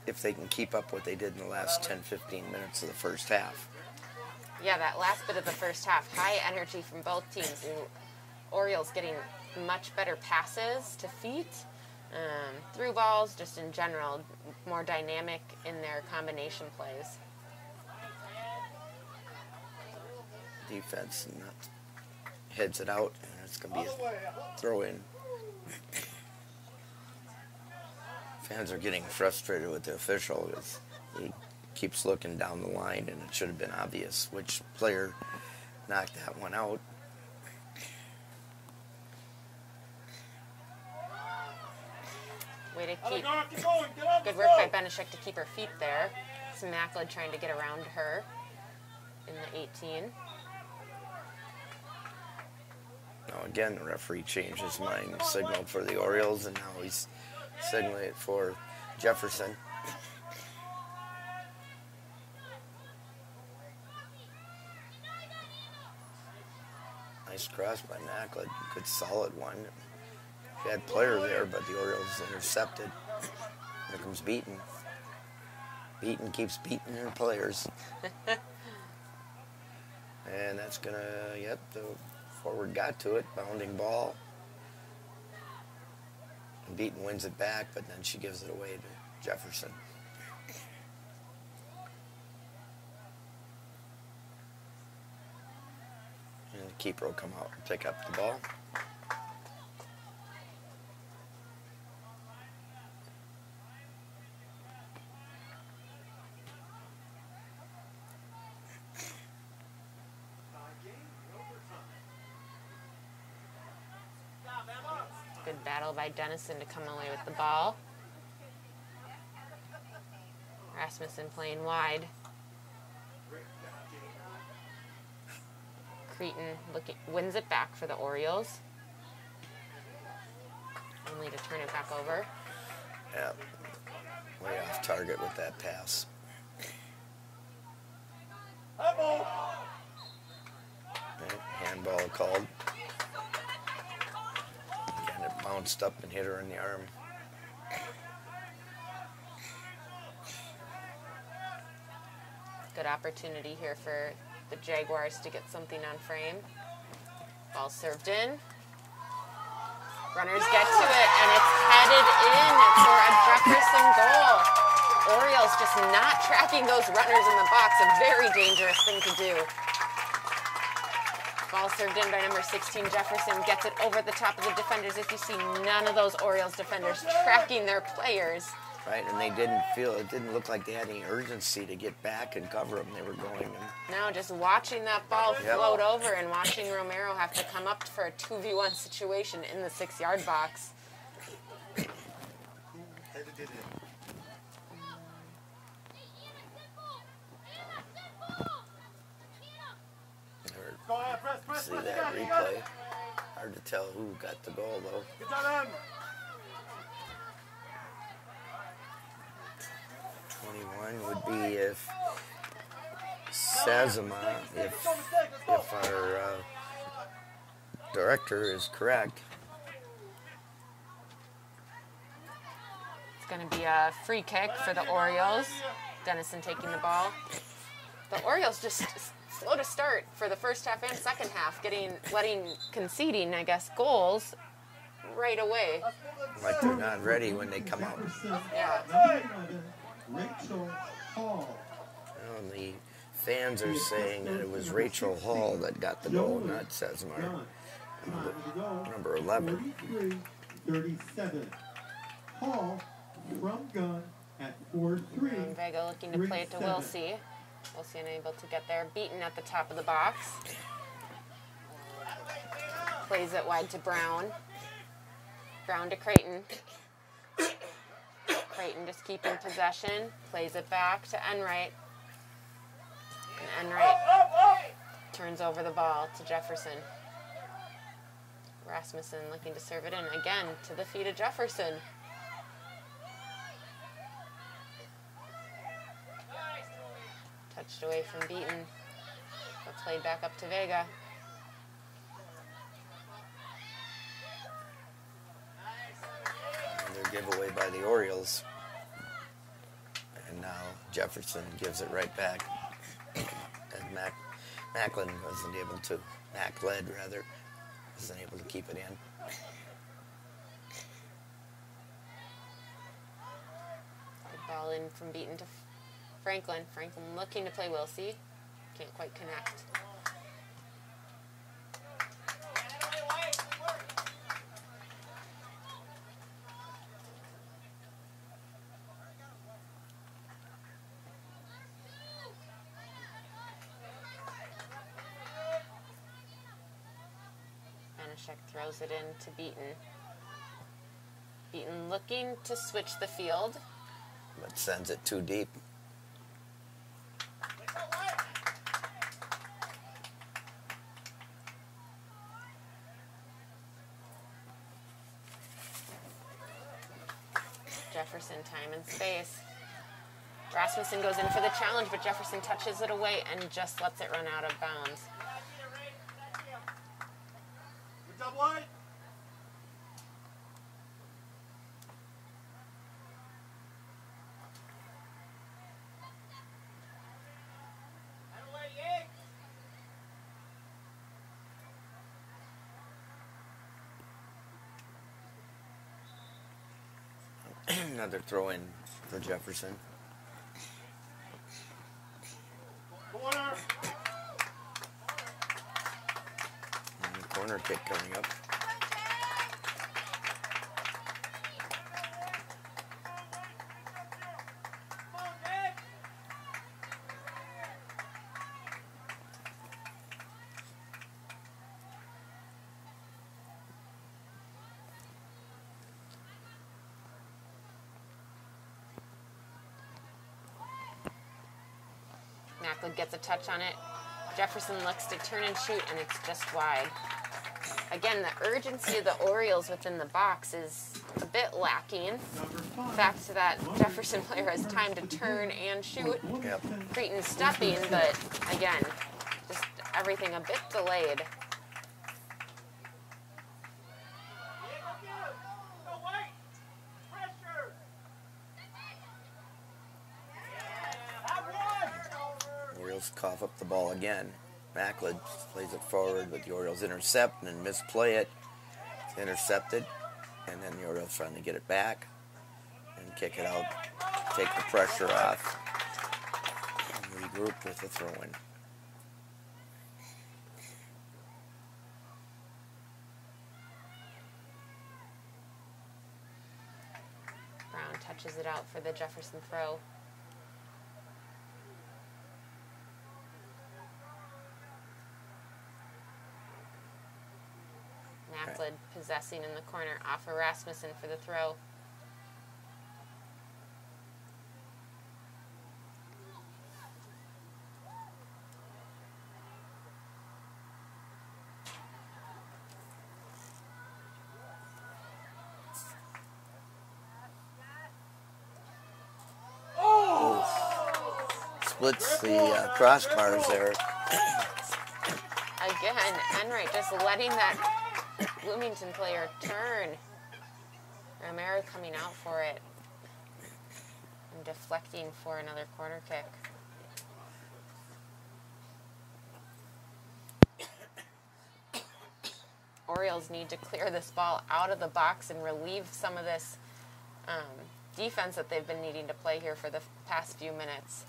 if they can keep up what they did in the last 10-15 minutes of the first half. Yeah, that last bit of the first half, high energy from both teams. The Orioles getting much better passes to feet, through balls, just in general, more dynamic in their combination plays. Defense and heads it out, and it's going to be a throw-in. Fans are getting frustrated with the official because he keeps looking down the line, and it should have been obvious which player knocked that one out. Way to keep. Good work by Benishek to keep her feet there. Macklin trying to get around her in the 18. Now again, the referee changed his mind, signaled for the Orioles, and now he's signaling it for Jefferson. Nice cross by Macklin, good solid one. He had player there, but the Orioles intercepted. Here comes Beaton. Beaton keeps beating her players. And that's gonna, the forward got to it, bounding ball. And Beaton wins it back, but then she gives it away to Jefferson. And the keeper will come out and pick up the ball. Good battle by Dennison to come away with the ball. Rasmussen playing wide. Cretin wins it back for the Orioles. Only to turn it back over. Yeah, way off target with that pass. Handball called. Again, it bounced up and hit her in the arm. Good opportunity here for the Jaguars to get something on frame. Ball served in. Runners get to it, and it's headed in for a Jefferson goal. Orioles just not tracking those runners in the box, a very dangerous thing to do. Ball served in by number 16, Jefferson gets it over the top of the defenders. If you see none of those Orioles defenders tracking their players. Right, and it didn't look like they had any urgency to get back and cover them. They were going. No, just watching that ball float over and watching Romero have to come up for a 2v1 situation in the 6-yard box. See that replay. Hard to tell who got the goal, though. Good job, Em. 21 would be if Sazama, if our director is correct. It's going to be a free kick for the Orioles. Dennison taking the ball. The Orioles just slow to start for the first half and second half, conceding, I guess, goals right away. Like they're not ready when they come out. Yeah. Rachel Hall. Well, the fans are saying that it was Rachel Hall that got the goal, not Sesmar. Number 11. 43-37. Hall from gun at 4-3. Vega looking to play it to Wilsey. Wilsey unable to get there. Beaten at the top of the box. Plays it wide to Brown. Brown to Creighton. Creighton just keeping possession. Plays it back to Enright. And Enright turns over the ball to Jefferson. Rasmussen looking to serve it in again to the feet of Jefferson. Touched away from Beaton, but played back up to Vega. Another giveaway by the Orioles. And now Jefferson gives it right back. And Macklin wasn't able to, Mackled rather, wasn't able to keep it in. Good ball in from Beaton to Franklin. Franklin looking to play Wilsey. Can't quite connect. Banashek throws it in to Beaton. Beaton looking to switch the field. But sends it too deep. Jefferson, time and space. Rasmussen goes in for the challenge, but Jefferson touches it away and just lets it run out of bounds. Good job, White. Another throw in for Jefferson. Corner. And a corner kick coming up. Macklin gets a touch on it. Jefferson looks to turn and shoot, and it's just wide. Again, the urgency of the Orioles within the box is a bit lacking. Back to that Jefferson player has time to turn and shoot. Yep. Creighton stepping, but again, just everything a bit delayed. Orioles cough up the ball again. Macklin plays it forward, but the Orioles intercept and misplay it. It's intercepted, and then the Orioles trying to get it back and kick it out, take the pressure off, and regroup with the throw-in. Brown touches it out for the Jefferson throw. Macklin possessing in the corner off of Rasmussen for the throw. splits the crossbars there. Again, Enright just letting that Bloomington player turn. Romero coming out for it and deflecting for another corner kick. Orioles need to clear this ball out of the box and relieve some of this defense that they've been needing to play here for the past few minutes.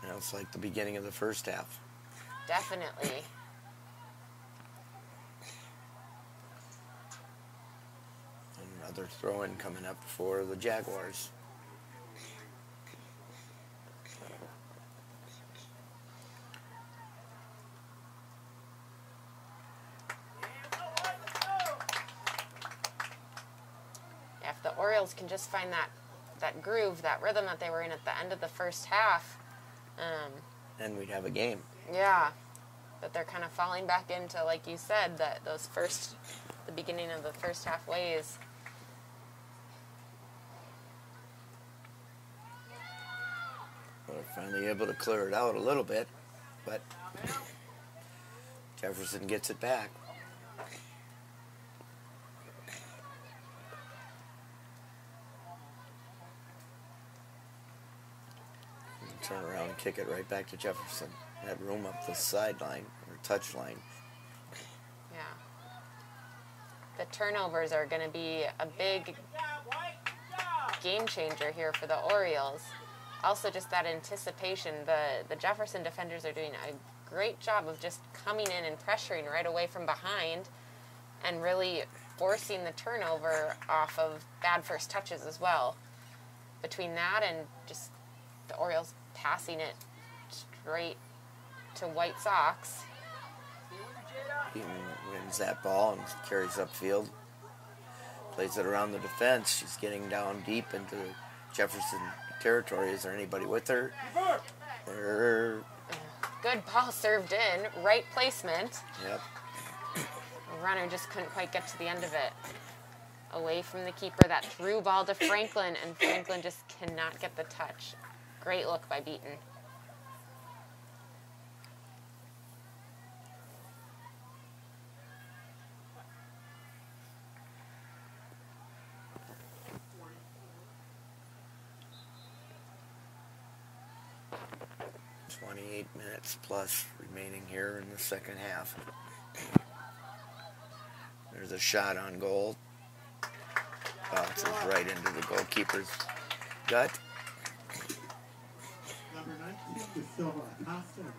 You know, it's like the beginning of the first half. Definitely. Another throw-in coming up for the Jaguars. If the Orioles can just find that groove, that rhythm that they were in at the end of the first half, then we'd have a game. yeah, but they're kind of falling back into, like you said, that the beginning of the first half ways. We're finally able to clear it out a little bit, but Jefferson gets it back. Turn around and kick it right back to Jefferson. Had room up the sideline or touch line. Yeah. The turnovers are going to be a big game changer here for the Orioles. Also, just that anticipation. The Jefferson defenders are doing a great job of just coming in and pressuring right away from behind and really forcing the turnover off of bad first touches as well. Between that and just the Orioles passing it straight to White Sox. He wins that ball and carries upfield. Plays it around the defense. She's getting down deep into Jefferson territory. Is there anybody with her? Good ball served in. Right placement. Yep. The runner just couldn't quite get to the end of it. Away from the keeper. That through ball to Franklin, and Franklin just cannot get the touch. Great look by Beaton. Minutes plus remaining here in the second half. There's a shot on goal. Bounces right into the goalkeeper's gut. Number 19, De Silva Acosta, and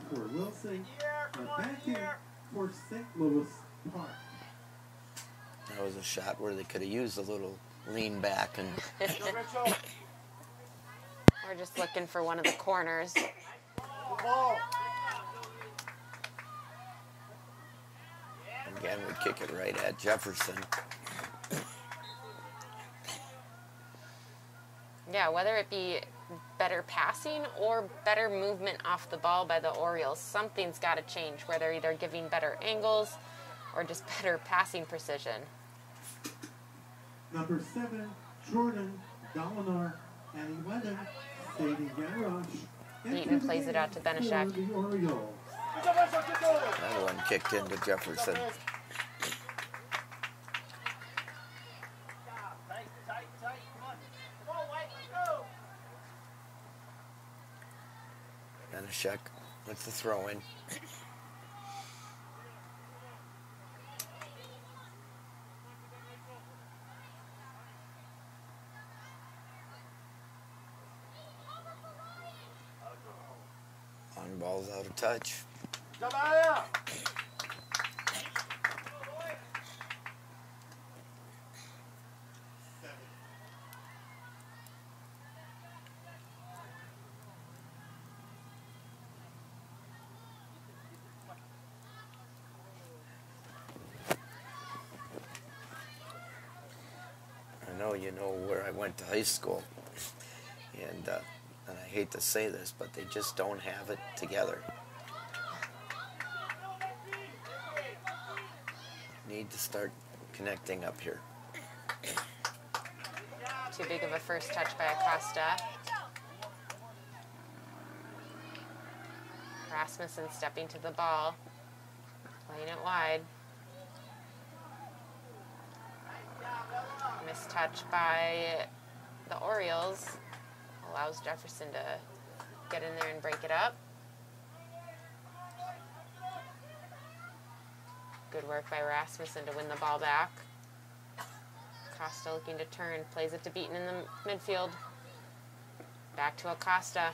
44, Wilson, are back in for St. Louis Park. That was a shot where they could have used a little lean back, and We're just looking for one of the corners. again we kick it right at Jefferson. Yeah, whether it be better passing or better movement off the ball by the Orioles, something's got to change, where they're either giving better angles or just better passing precision. Number 7, Jordan Dolinar, and 11, Sadie Garrosh. Beaton plays it out to Benishek. Another one kicked into Jefferson. Benishek with the throw in. On ball's out of touch. I know you know where I went to high school, and I hate to say this, but they just don't have it together. Need to start connecting up here. Too big of a first touch by Acosta. Rasmussen stepping to the ball, playing it wide. Missed touch by the Orioles allows Jefferson to get in there and break it up. Good work by Rasmussen to win the ball back. Acosta looking to turn, plays it to Beaton in the midfield. Back to Acosta.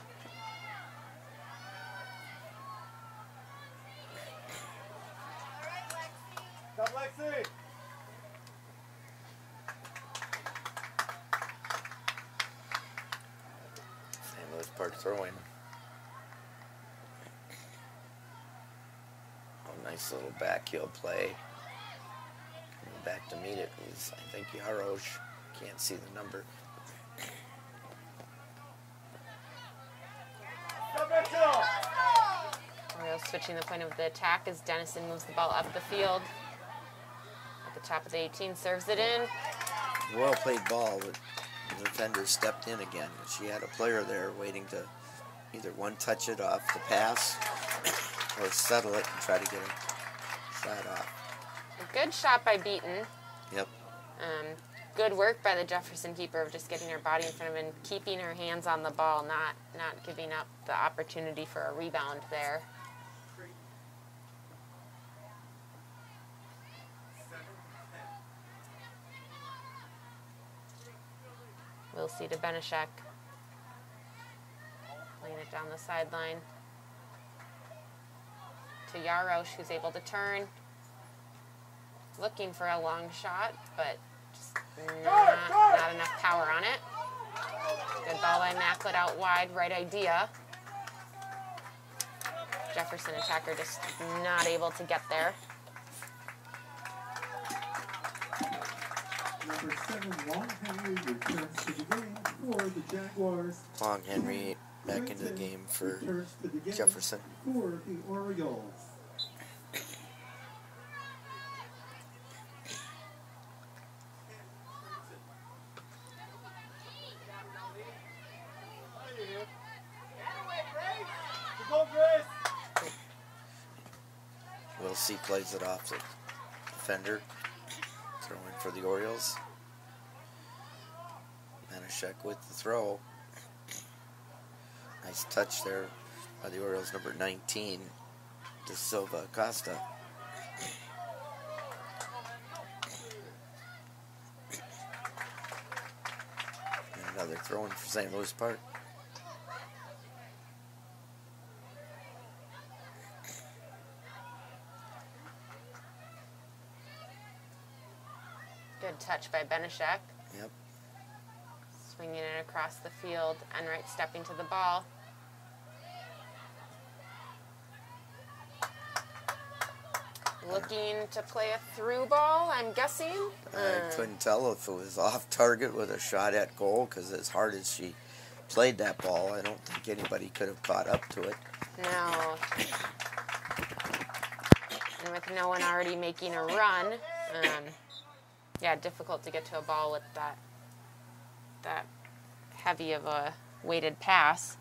Go, Lexi! St. Louis Park throwing. Oh, nice little backheel play. Coming back to meet it was, I think, Yarosh. Can't see the number. Go, Mitchell! Orioles switching the point of the attack as Dennison moves the ball up the field. At the top of the 18, serves it in. Well played ball, but the defender stepped in again. She had a player there waiting to either one touch it off the pass or settle it and try to get a shot off. A good shot by Beaton. Yep. Good work by the Jefferson keeper of just getting her body in front of him and keeping her hands on the ball, not giving up the opportunity for a rebound there. We'll see to Benishek. Playing it down the sideline. To Yarosh, who's able to turn. Looking for a long shot, but just not enough power on it. Good ball by Macklin out wide, right idea. Jefferson attacker just not able to get there. Number 7, Long Henry returns to the game for the Jaguars. Long Henry back into the game for Returns to the game Jefferson. for the Orioles. Go, Grace! We'll see plays it off the defender. Throwing for the Orioles. Benishek with the throw. Nice touch there by the Orioles, number 19, De Silva Acosta. And another throw in for St. Louis Park. Good touch by Benishek. Yep. Swinging it across the field. Enright stepping to the ball. Looking to play a through ball, I'm guessing. I couldn't tell if it was off target with a shot at goal, because as hard as she played that ball, I don't think anybody could have caught up to it. No. And with no one already making a run, yeah, difficult to get to a ball with that heavy of a weighted pass.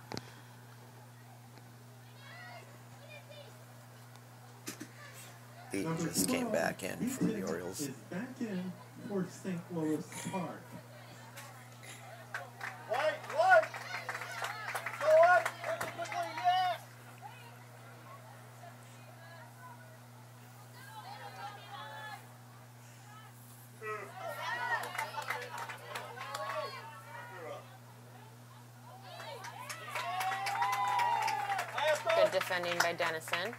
Beaton just came back in for the Orioles. Is back in for St. Louis Park. White! Go up! Quickly, yeah! Good defending by Dennison.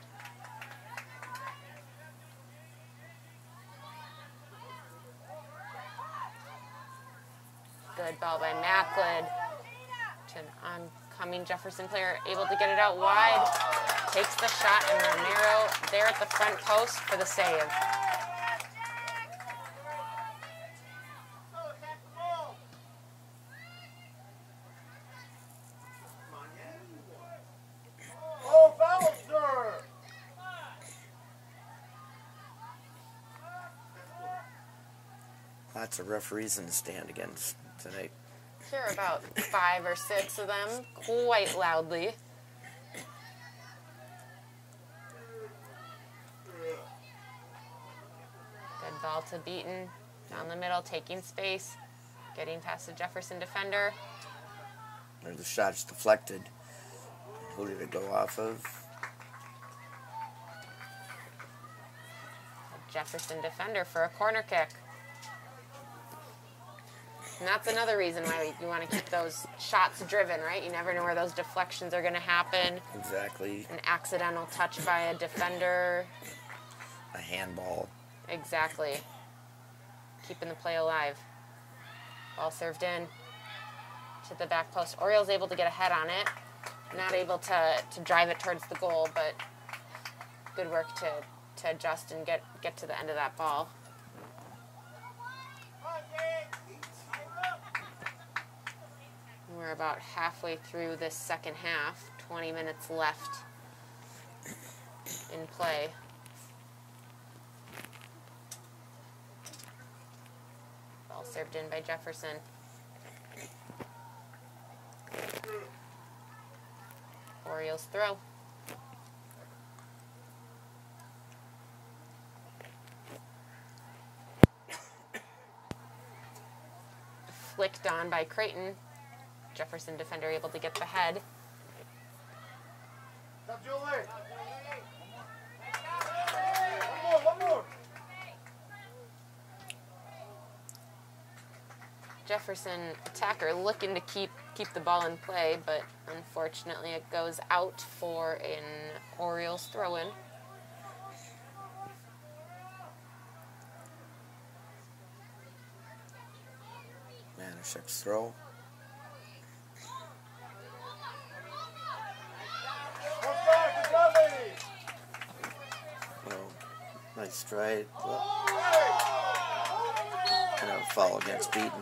Good ball by Macklin. To an oncoming Jefferson player, able to get it out wide. Takes the shot, and Romero there at the front post for the save. Oh, Ballister! Lots of referees in the stand again tonight. Hear about 5 or 6 of them quite loudly. Ball to Beaton. Down the middle, taking space. Getting past the Jefferson defender. There's the shot's deflected. Who did it go off of? A Jefferson defender for a corner kick. And that's another reason why you want to keep those shots driven, right? You never know where those deflections are going to happen. Exactly. An accidental touch by a defender. A handball. Exactly. Keeping the play alive. Ball served in to the back post. Orioles able to get ahead on it. Not able to drive it towards the goal, but good work to adjust and get to the end of that ball. We're about halfway through this second half. 20 minutes left in play. Ball served in by Jefferson. Orioles throw. Flicked on by Creighton. Jefferson defender able to get the head. One more. Jefferson attacker looking to keep the ball in play, but unfortunately it goes out for an Orioles throw-in. Manishek's throw. Nice stride. And a foul against Beaton.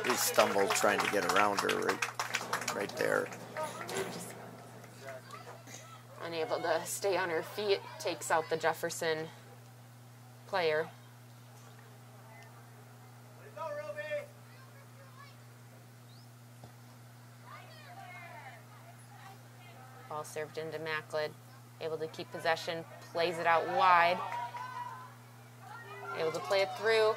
He stumbled trying to get around her right there. Unable to stay on her feet, takes out the Jefferson player. Ball served into Macklin. Able to keep possession, plays it out wide. Able to play it through.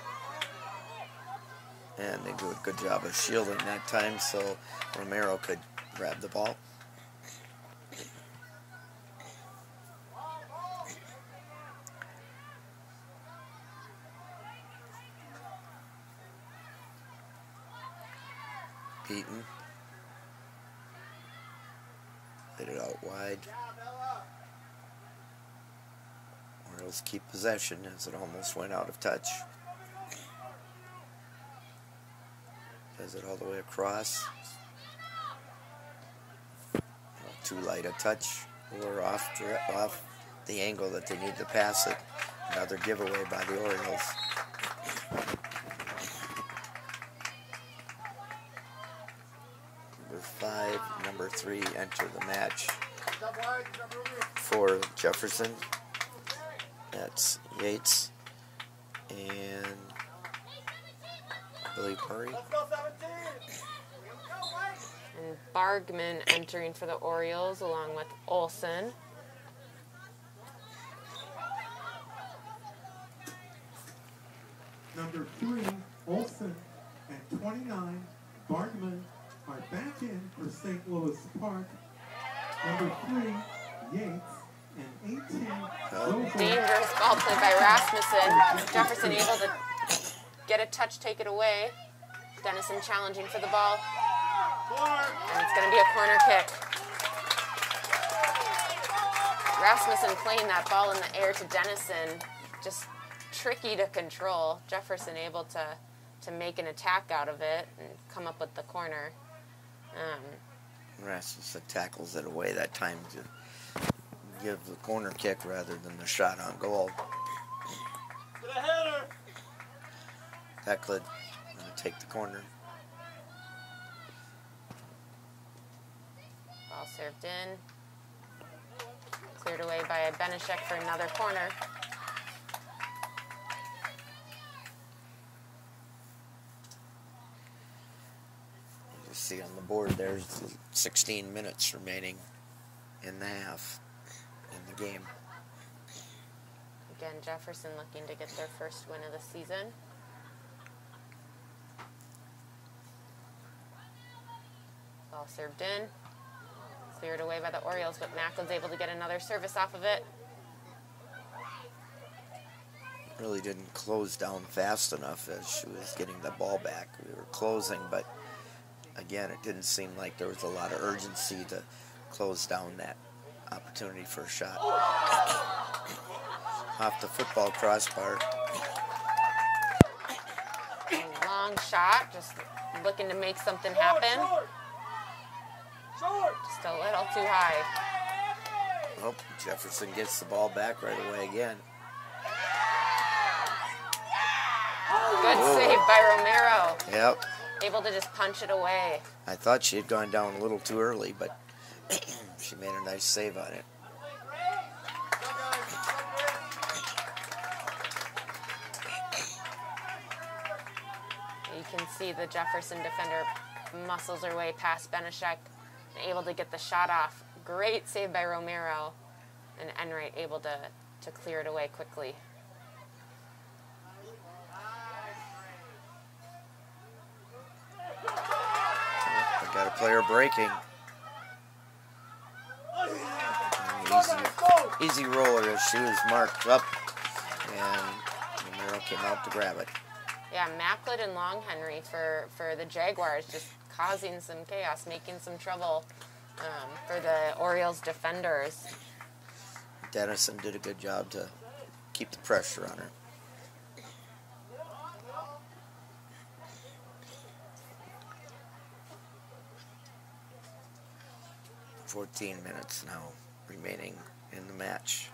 And they do a good job of shielding that time so Romero could grab the ball. Beaton. Hit it out wide. Orioles keep possession as it almost went out of touch. Does it all the way across. Too light a touch or off the angle that they need to pass it. Another giveaway by the Orioles. Number 5, number 3 enter the match for Jefferson. That's Yates and Billy Murray. And Bargman entering for the Orioles along with Olsen. Number 3, Olsen, and 29, Bargman are back in for St. Louis Park. Number 3, Yates, and 18, Dangerous ball play by Rasmussen. Jefferson able to get a touch, take it away. Dennison challenging for the ball. And it's going to be a corner kick. Rasmussen playing that ball in the air to Dennison. Just tricky to control. Jefferson able to make an attack out of it and come up with the corner. Rasmussen tackles it away that time to give the corner kick rather than the shot on goal. That could take the corner. Ball served in. Cleared away by Benishek for another corner. You see on the board there's 16 minutes remaining in the half in the game. Again, Jefferson looking to get their first win of the season. Ball served in. Cleared away by the Orioles, but Macklin's able to get another service off of it. Really didn't close down fast enough as she was getting the ball back. We were closing, but again, it didn't seem like there was a lot of urgency to close down that opportunity for a shot. Off the football crossbar. A long shot, just looking to make something happen. Just a little too high. Oh, Jefferson gets the ball back right away again. Good save by Romero. Yep. Able to just punch it away. I thought she had gone down a little too early, but she made a nice save on it. You can see the Jefferson defender muscles her way past Benishek and able to get the shot off. Great save by Romero, and Enright able to clear it away quickly. I got a player breaking. Easy roller as she was marked up, and Romero came out to grab it. Yeah, Macklin and Long Henry for the Jaguars, just causing some chaos, making some trouble for the Orioles defenders. Dennison did a good job to keep the pressure on her. "14 minutes now remaining in the match.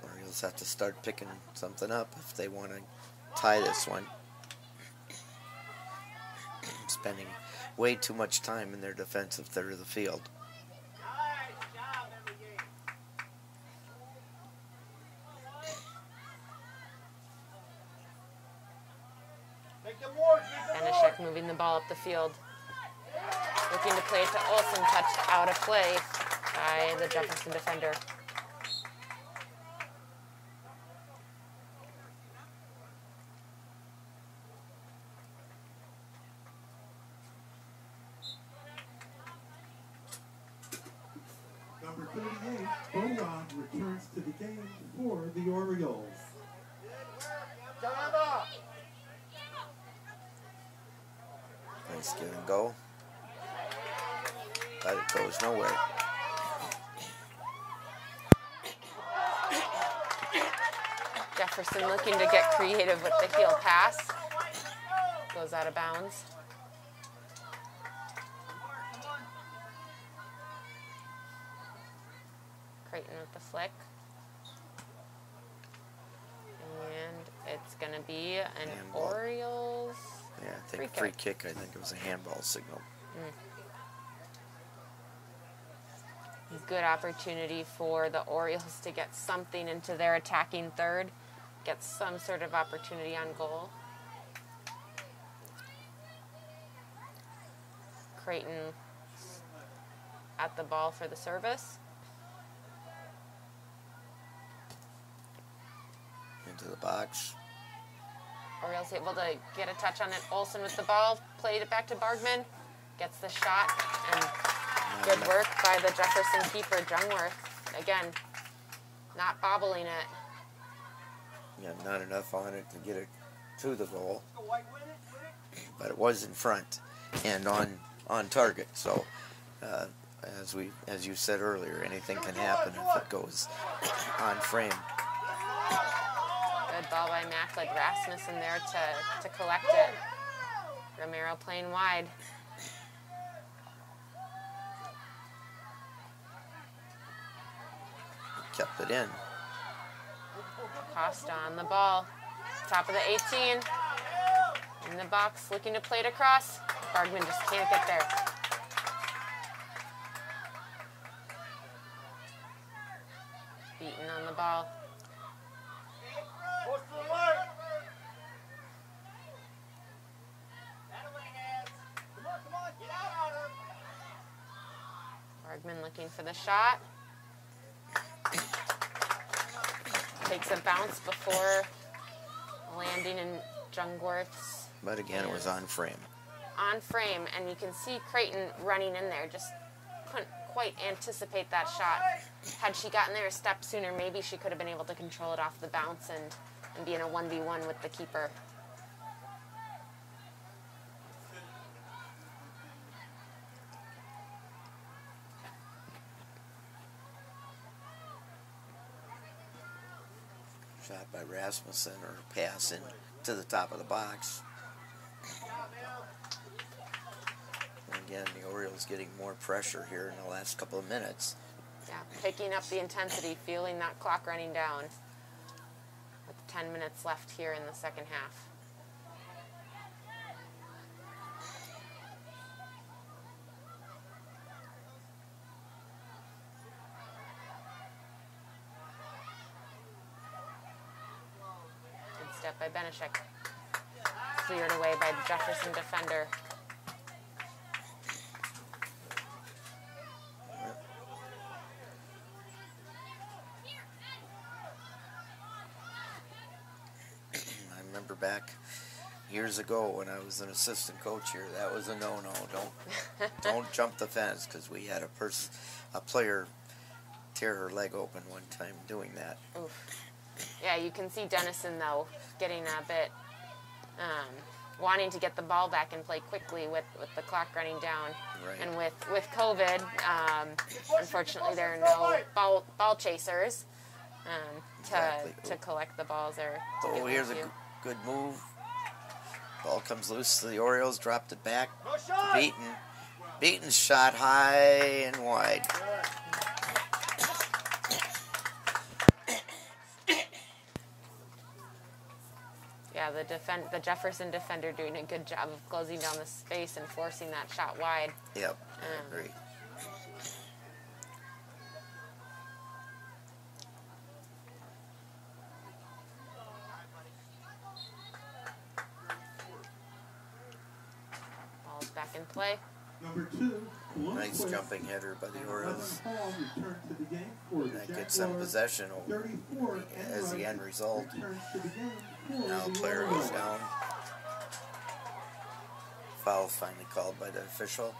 Orioles have to start picking something up if they want to tie this one. Spending way too much time in their defensive third of the field. Benishek moving the ball up the field. Looking to play it to Olsen, touched out of play by the Jefferson defender. Number 38, Bowrod returns to the game for the Orioles. Nice give and go. But it goes nowhere. Jefferson looking to get creative with the heel pass. Goes out of bounds. Creighton with the flick. And it's going to be an Handball. Orioles Yeah, I think free kick. I think it was a handball signal. Good opportunity for the Orioles to get something into their attacking third. Get some sort of opportunity on goal. Creighton at the ball for the service. Into the box. Orioles able to get a touch on it. Olsen with the ball, played it back to Bargman. Gets the shot, and good work by the Jefferson keeper, Jungworth. Again, not bobbling it. Yeah, not enough on it to get it to the goal. But it was in front and on target. So, as you said earlier, anything can happen if it goes on frame. Good ball by Macklin. Rasmussen there to collect it. Romero playing wide. Kept it in. Costa on the ball. Top of the 18. In the box, looking to play it across. Bargman just can't get there. Beaten on the ball. Bargman looking for the shot. takes a bounce before landing in Jungwirth's. But again, it was on frame. On frame, and you can see Creighton running in there. Just couldn't quite anticipate that shot. Had she gotten there a step sooner, maybe she could have been able to control it off the bounce and be in a 1v1 with the keeper. Shot by Rasmussen, or pass in to the top of the box. And again, the Orioles getting more pressure here in the last couple of minutes. Yeah, picking up the intensity, feeling that clock running down with 10 minutes left here in the second half. Good step by Benešek. Cleared away by the Jefferson defender. Back years ago when I was an assistant coach here, that was a no-no. Don't jump the fence, because we had a player tear her leg open one time doing that. Oof. Yeah, you can see Dennison though getting a bit wanting to get the ball back and play quickly with the clock running down. Right. And with COVID, unfortunately there are no ball chasers to collect the balls or. Oh, here's a good move. Ball comes loose to the Orioles, dropped it back. Beaton. Beaton's shot high and wide. Yeah, the Jefferson defender doing a good job of closing down the space and forcing that shot wide. Yep, I agree. Back in play. Number 2, nice jumping header by the Orioles. That gets them possession as the end result. Now the player goes down. Foul finally called by the official.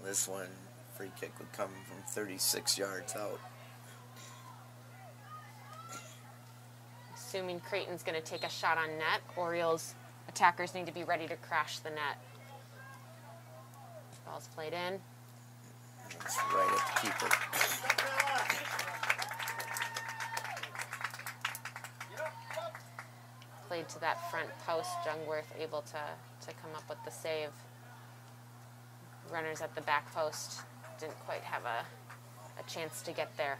This one, free kick would come from 36 yards out. Assuming Creighton's going to take a shot on net, Orioles attackers need to be ready to crash the net. Ball's played in. It's right at the keeper. Played to that front post. Jungwirth able to come up with the save. Runners at the back post didn't quite have a chance to get there.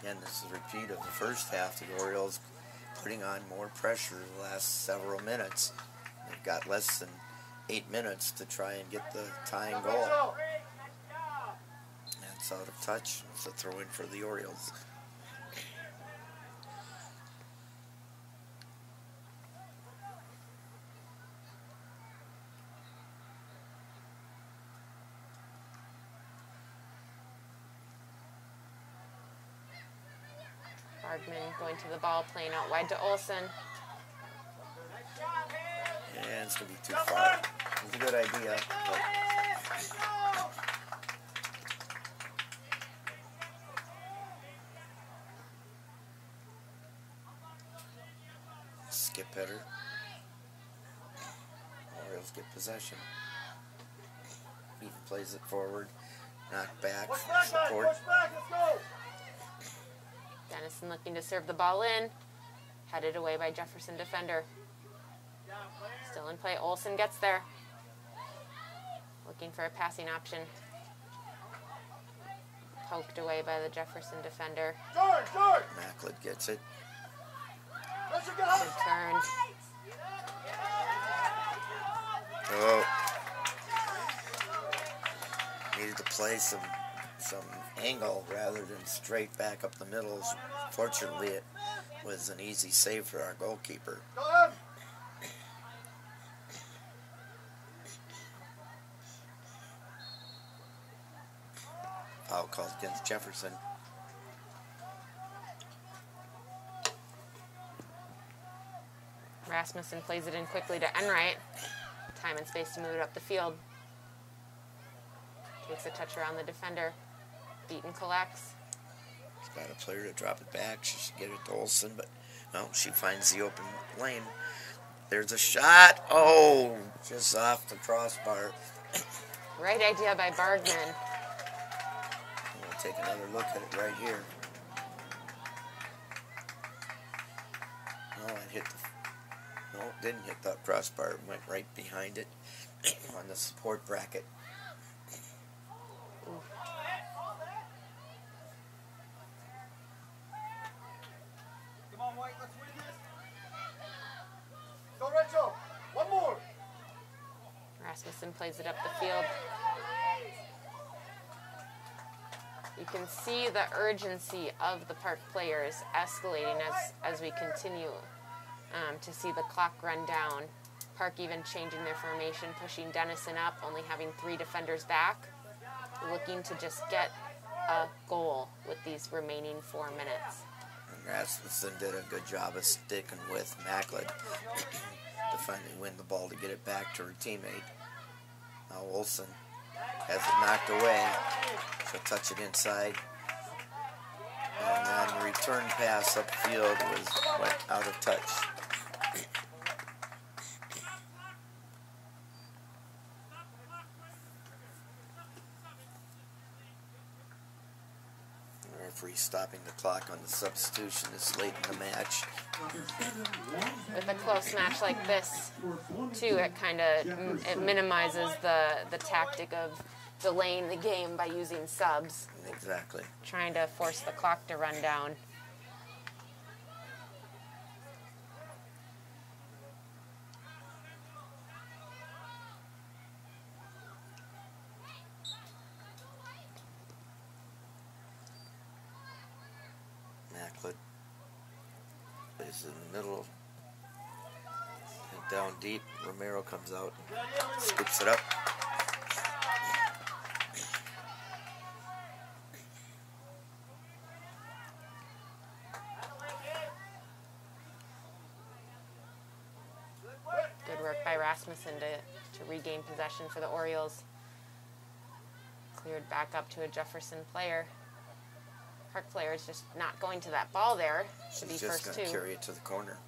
Again, this is a repeat of the first half. The Orioles putting on more pressure the last several minutes. They've got less than 8 minutes to try and get the tying goal. That's out of touch. It's a throw in for the Orioles. Hardman going to the ball, playing out wide to Olsen. Yeah, it's going to be too far. It's a good idea. Skip header. Orioles get possession. Even plays it forward. Knocked back. Support. Dennison looking to serve the ball in. Headed away by Jefferson defender. Still in play. Olsen gets there. Looking for a passing option. Poked away by the Jefferson defender. Macklin gets it. Good turn. Oh. Needed to play some some angle rather than straight back up the middle. Fortunately, it was an easy save for our goalkeeper. Foul called against Jefferson. Rasmussen plays it in quickly to Enright. Time and space to move it up the field. Takes a touch around the defender. Beaton collects. She's got a player to drop it back. She should get it to Olsen, but no, she finds the open lane. There's a shot. Oh, just off the crossbar. Right idea by Bargman. We'll take another look at it right here. No, it hit the... No, it didn't hit the crossbar. It went right behind it on the support bracket. Come on, White, let's win this. Go, Rachel. One more. Rasmussen plays it up the field. You can see the urgency of the Park players escalating as we continue to see the clock run down. Park even changing their formation, pushing Dennison up, only having 3 defenders back, looking to just get a goal with these remaining 4 minutes. And Rasmussen did a good job of sticking with Macklin to finally win the ball to get it back to her teammate. Now Olsen has it knocked away. She'll touch it inside. And then the return pass upfield went out of touch. The referee stopping the clock on the substitution this late in the match. With a close match like this, too, it minimizes the tactic of delaying the game by using subs. Exactly. Trying to force the clock to run down. Macklin is in the middle. And down deep. Romero comes out and scoops it up. Good work by Rasmussen to regain possession for the Orioles. Cleared back up to a Jefferson player. Park player is just not going to that ball there. Should be She's first just two. going to carry it to the corner.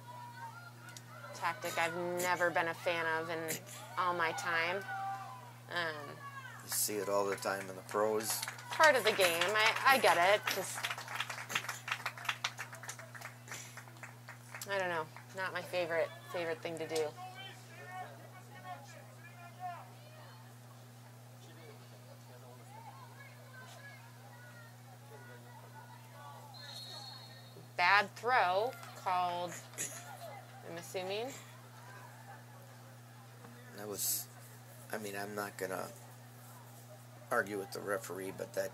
Tactic I've never been a fan of in all my time. You see it all the time in the pros. Part of the game. I get it. Just, I don't know. Not my favorite thing to do. Bad throw called, I'm assuming. That was, I mean, I'm not going to argue with the referee, but that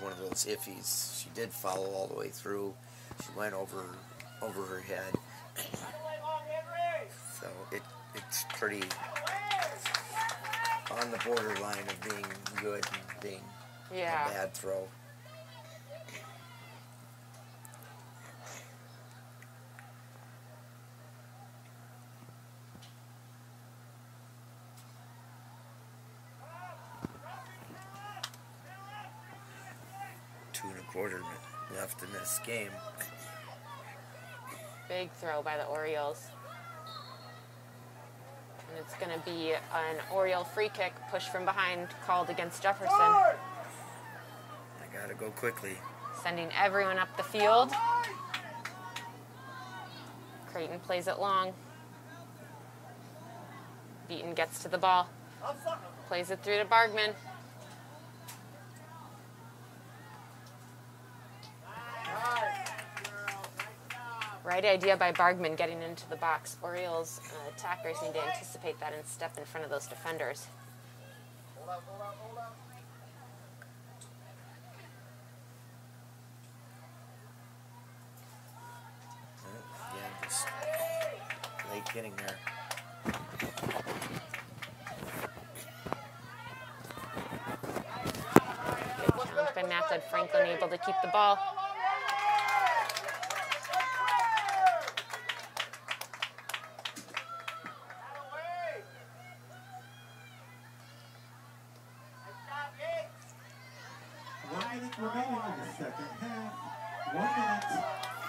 one of those iffies. She did follow all the way through. She went over her head. So it's pretty on the borderline of being good and being a bad throw. Two and a quarter left in this game. Big throw by the Orioles. And it's going to be an Oriole free kick, push from behind, called against Jefferson. I got to go quickly. Sending everyone up the field. Creighton plays it long. Beaton gets to the ball. Plays it through to Bargman. Right idea by Bargman getting into the box. Orioles attackers need to anticipate that and step in front of those defenders. just late getting there. Good jump, and Matt said Franklin able to keep the ball. Remaining in the second half. 1 minute.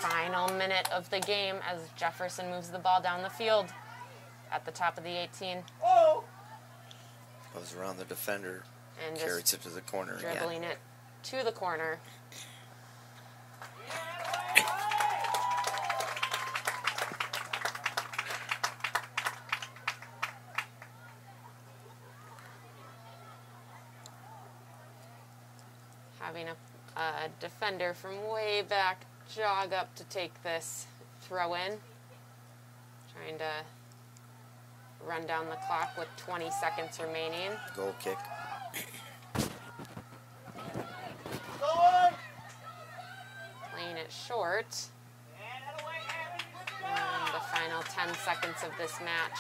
Final minute of the game as Jefferson moves the ball down the field at the top of the 18. Goes around the defender And carries just it to the corner dribbling again. it to the corner. Having a defender from way back jog up to take this throw in. Trying to run down the clock with 20 seconds remaining. Goal kick. Playing it short. And the final 10 seconds of this match.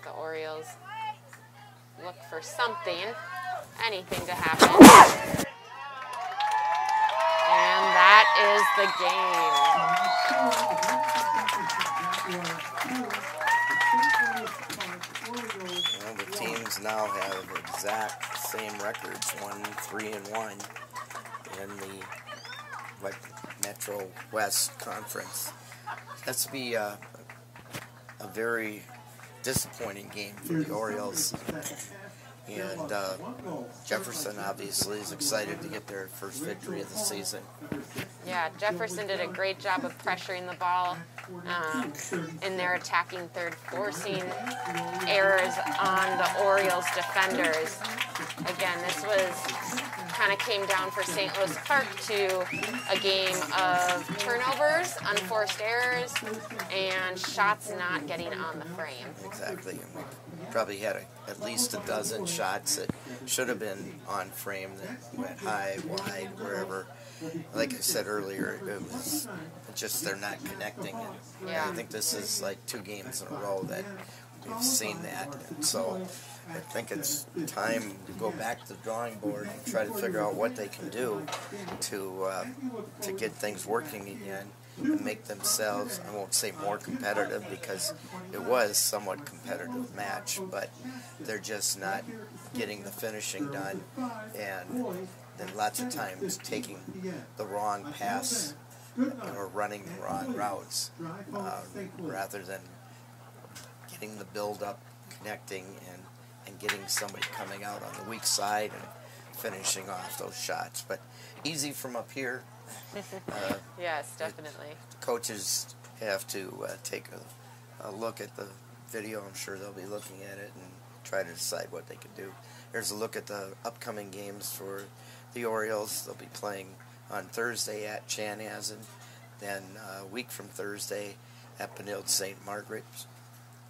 The Orioles look for something, anything to happen. And that is the game. Well, the teams now have exact same records, 1-3-1 in the Metro West Conference. That's to be a very disappointing game for the Orioles. And Jefferson obviously is excited to get their first victory of the season. Yeah, Jefferson did a great job of pressuring the ball in their attacking third, forcing errors on the Orioles defenders. Again, this was kind of came down for St. Louis Park to a game of turnovers, unforced errors, and shots not getting on the frame. Exactly. And we probably had at least a dozen shots that should have been on frame that went high, wide, wherever. Like I said earlier, it was just they're not connecting. And Yeah. I think this is like 2 games in a row that we've seen that. And so I think it's time to go back to the drawing board and try to figure out what they can do to get things working again and make themselves, I won't say more competitive because it was somewhat competitive match, but they're just not getting the finishing done, and then lots of times taking the wrong pass or running the wrong routes rather than getting the build up, connecting, and getting somebody coming out on the weak side and finishing off those shots. But easy from up here. Yes, definitely. Coaches have to take a look at the video. I'm sure they'll be looking at it and try to decide what they can do. Here's a look at the upcoming games for the Orioles. They'll be playing on Thursday at Chanhassen, then a week from Thursday at Benilde St. Margaret,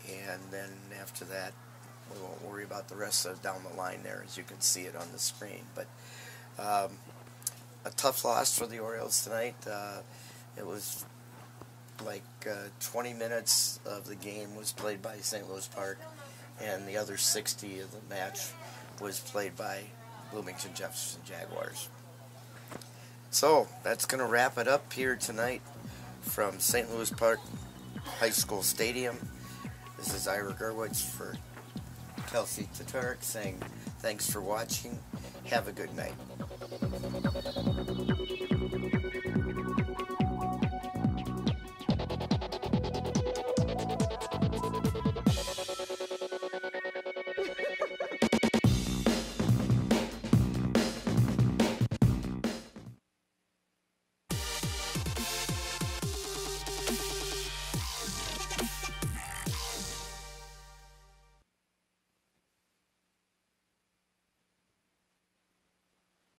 and then after that we won't worry about the rest of down the line there, as you can see it on the screen. But a tough loss for the Orioles tonight. It was like 20 minutes of the game was played by St. Louis Park, and the other 60 of the match was played by Bloomington Jefferson Jaguars. So that's going to wrap it up here tonight from St. Louis Park High School Stadium. This is Ira Gerwitz for Kelsey Tatarek saying thanks for watching. Have a good night.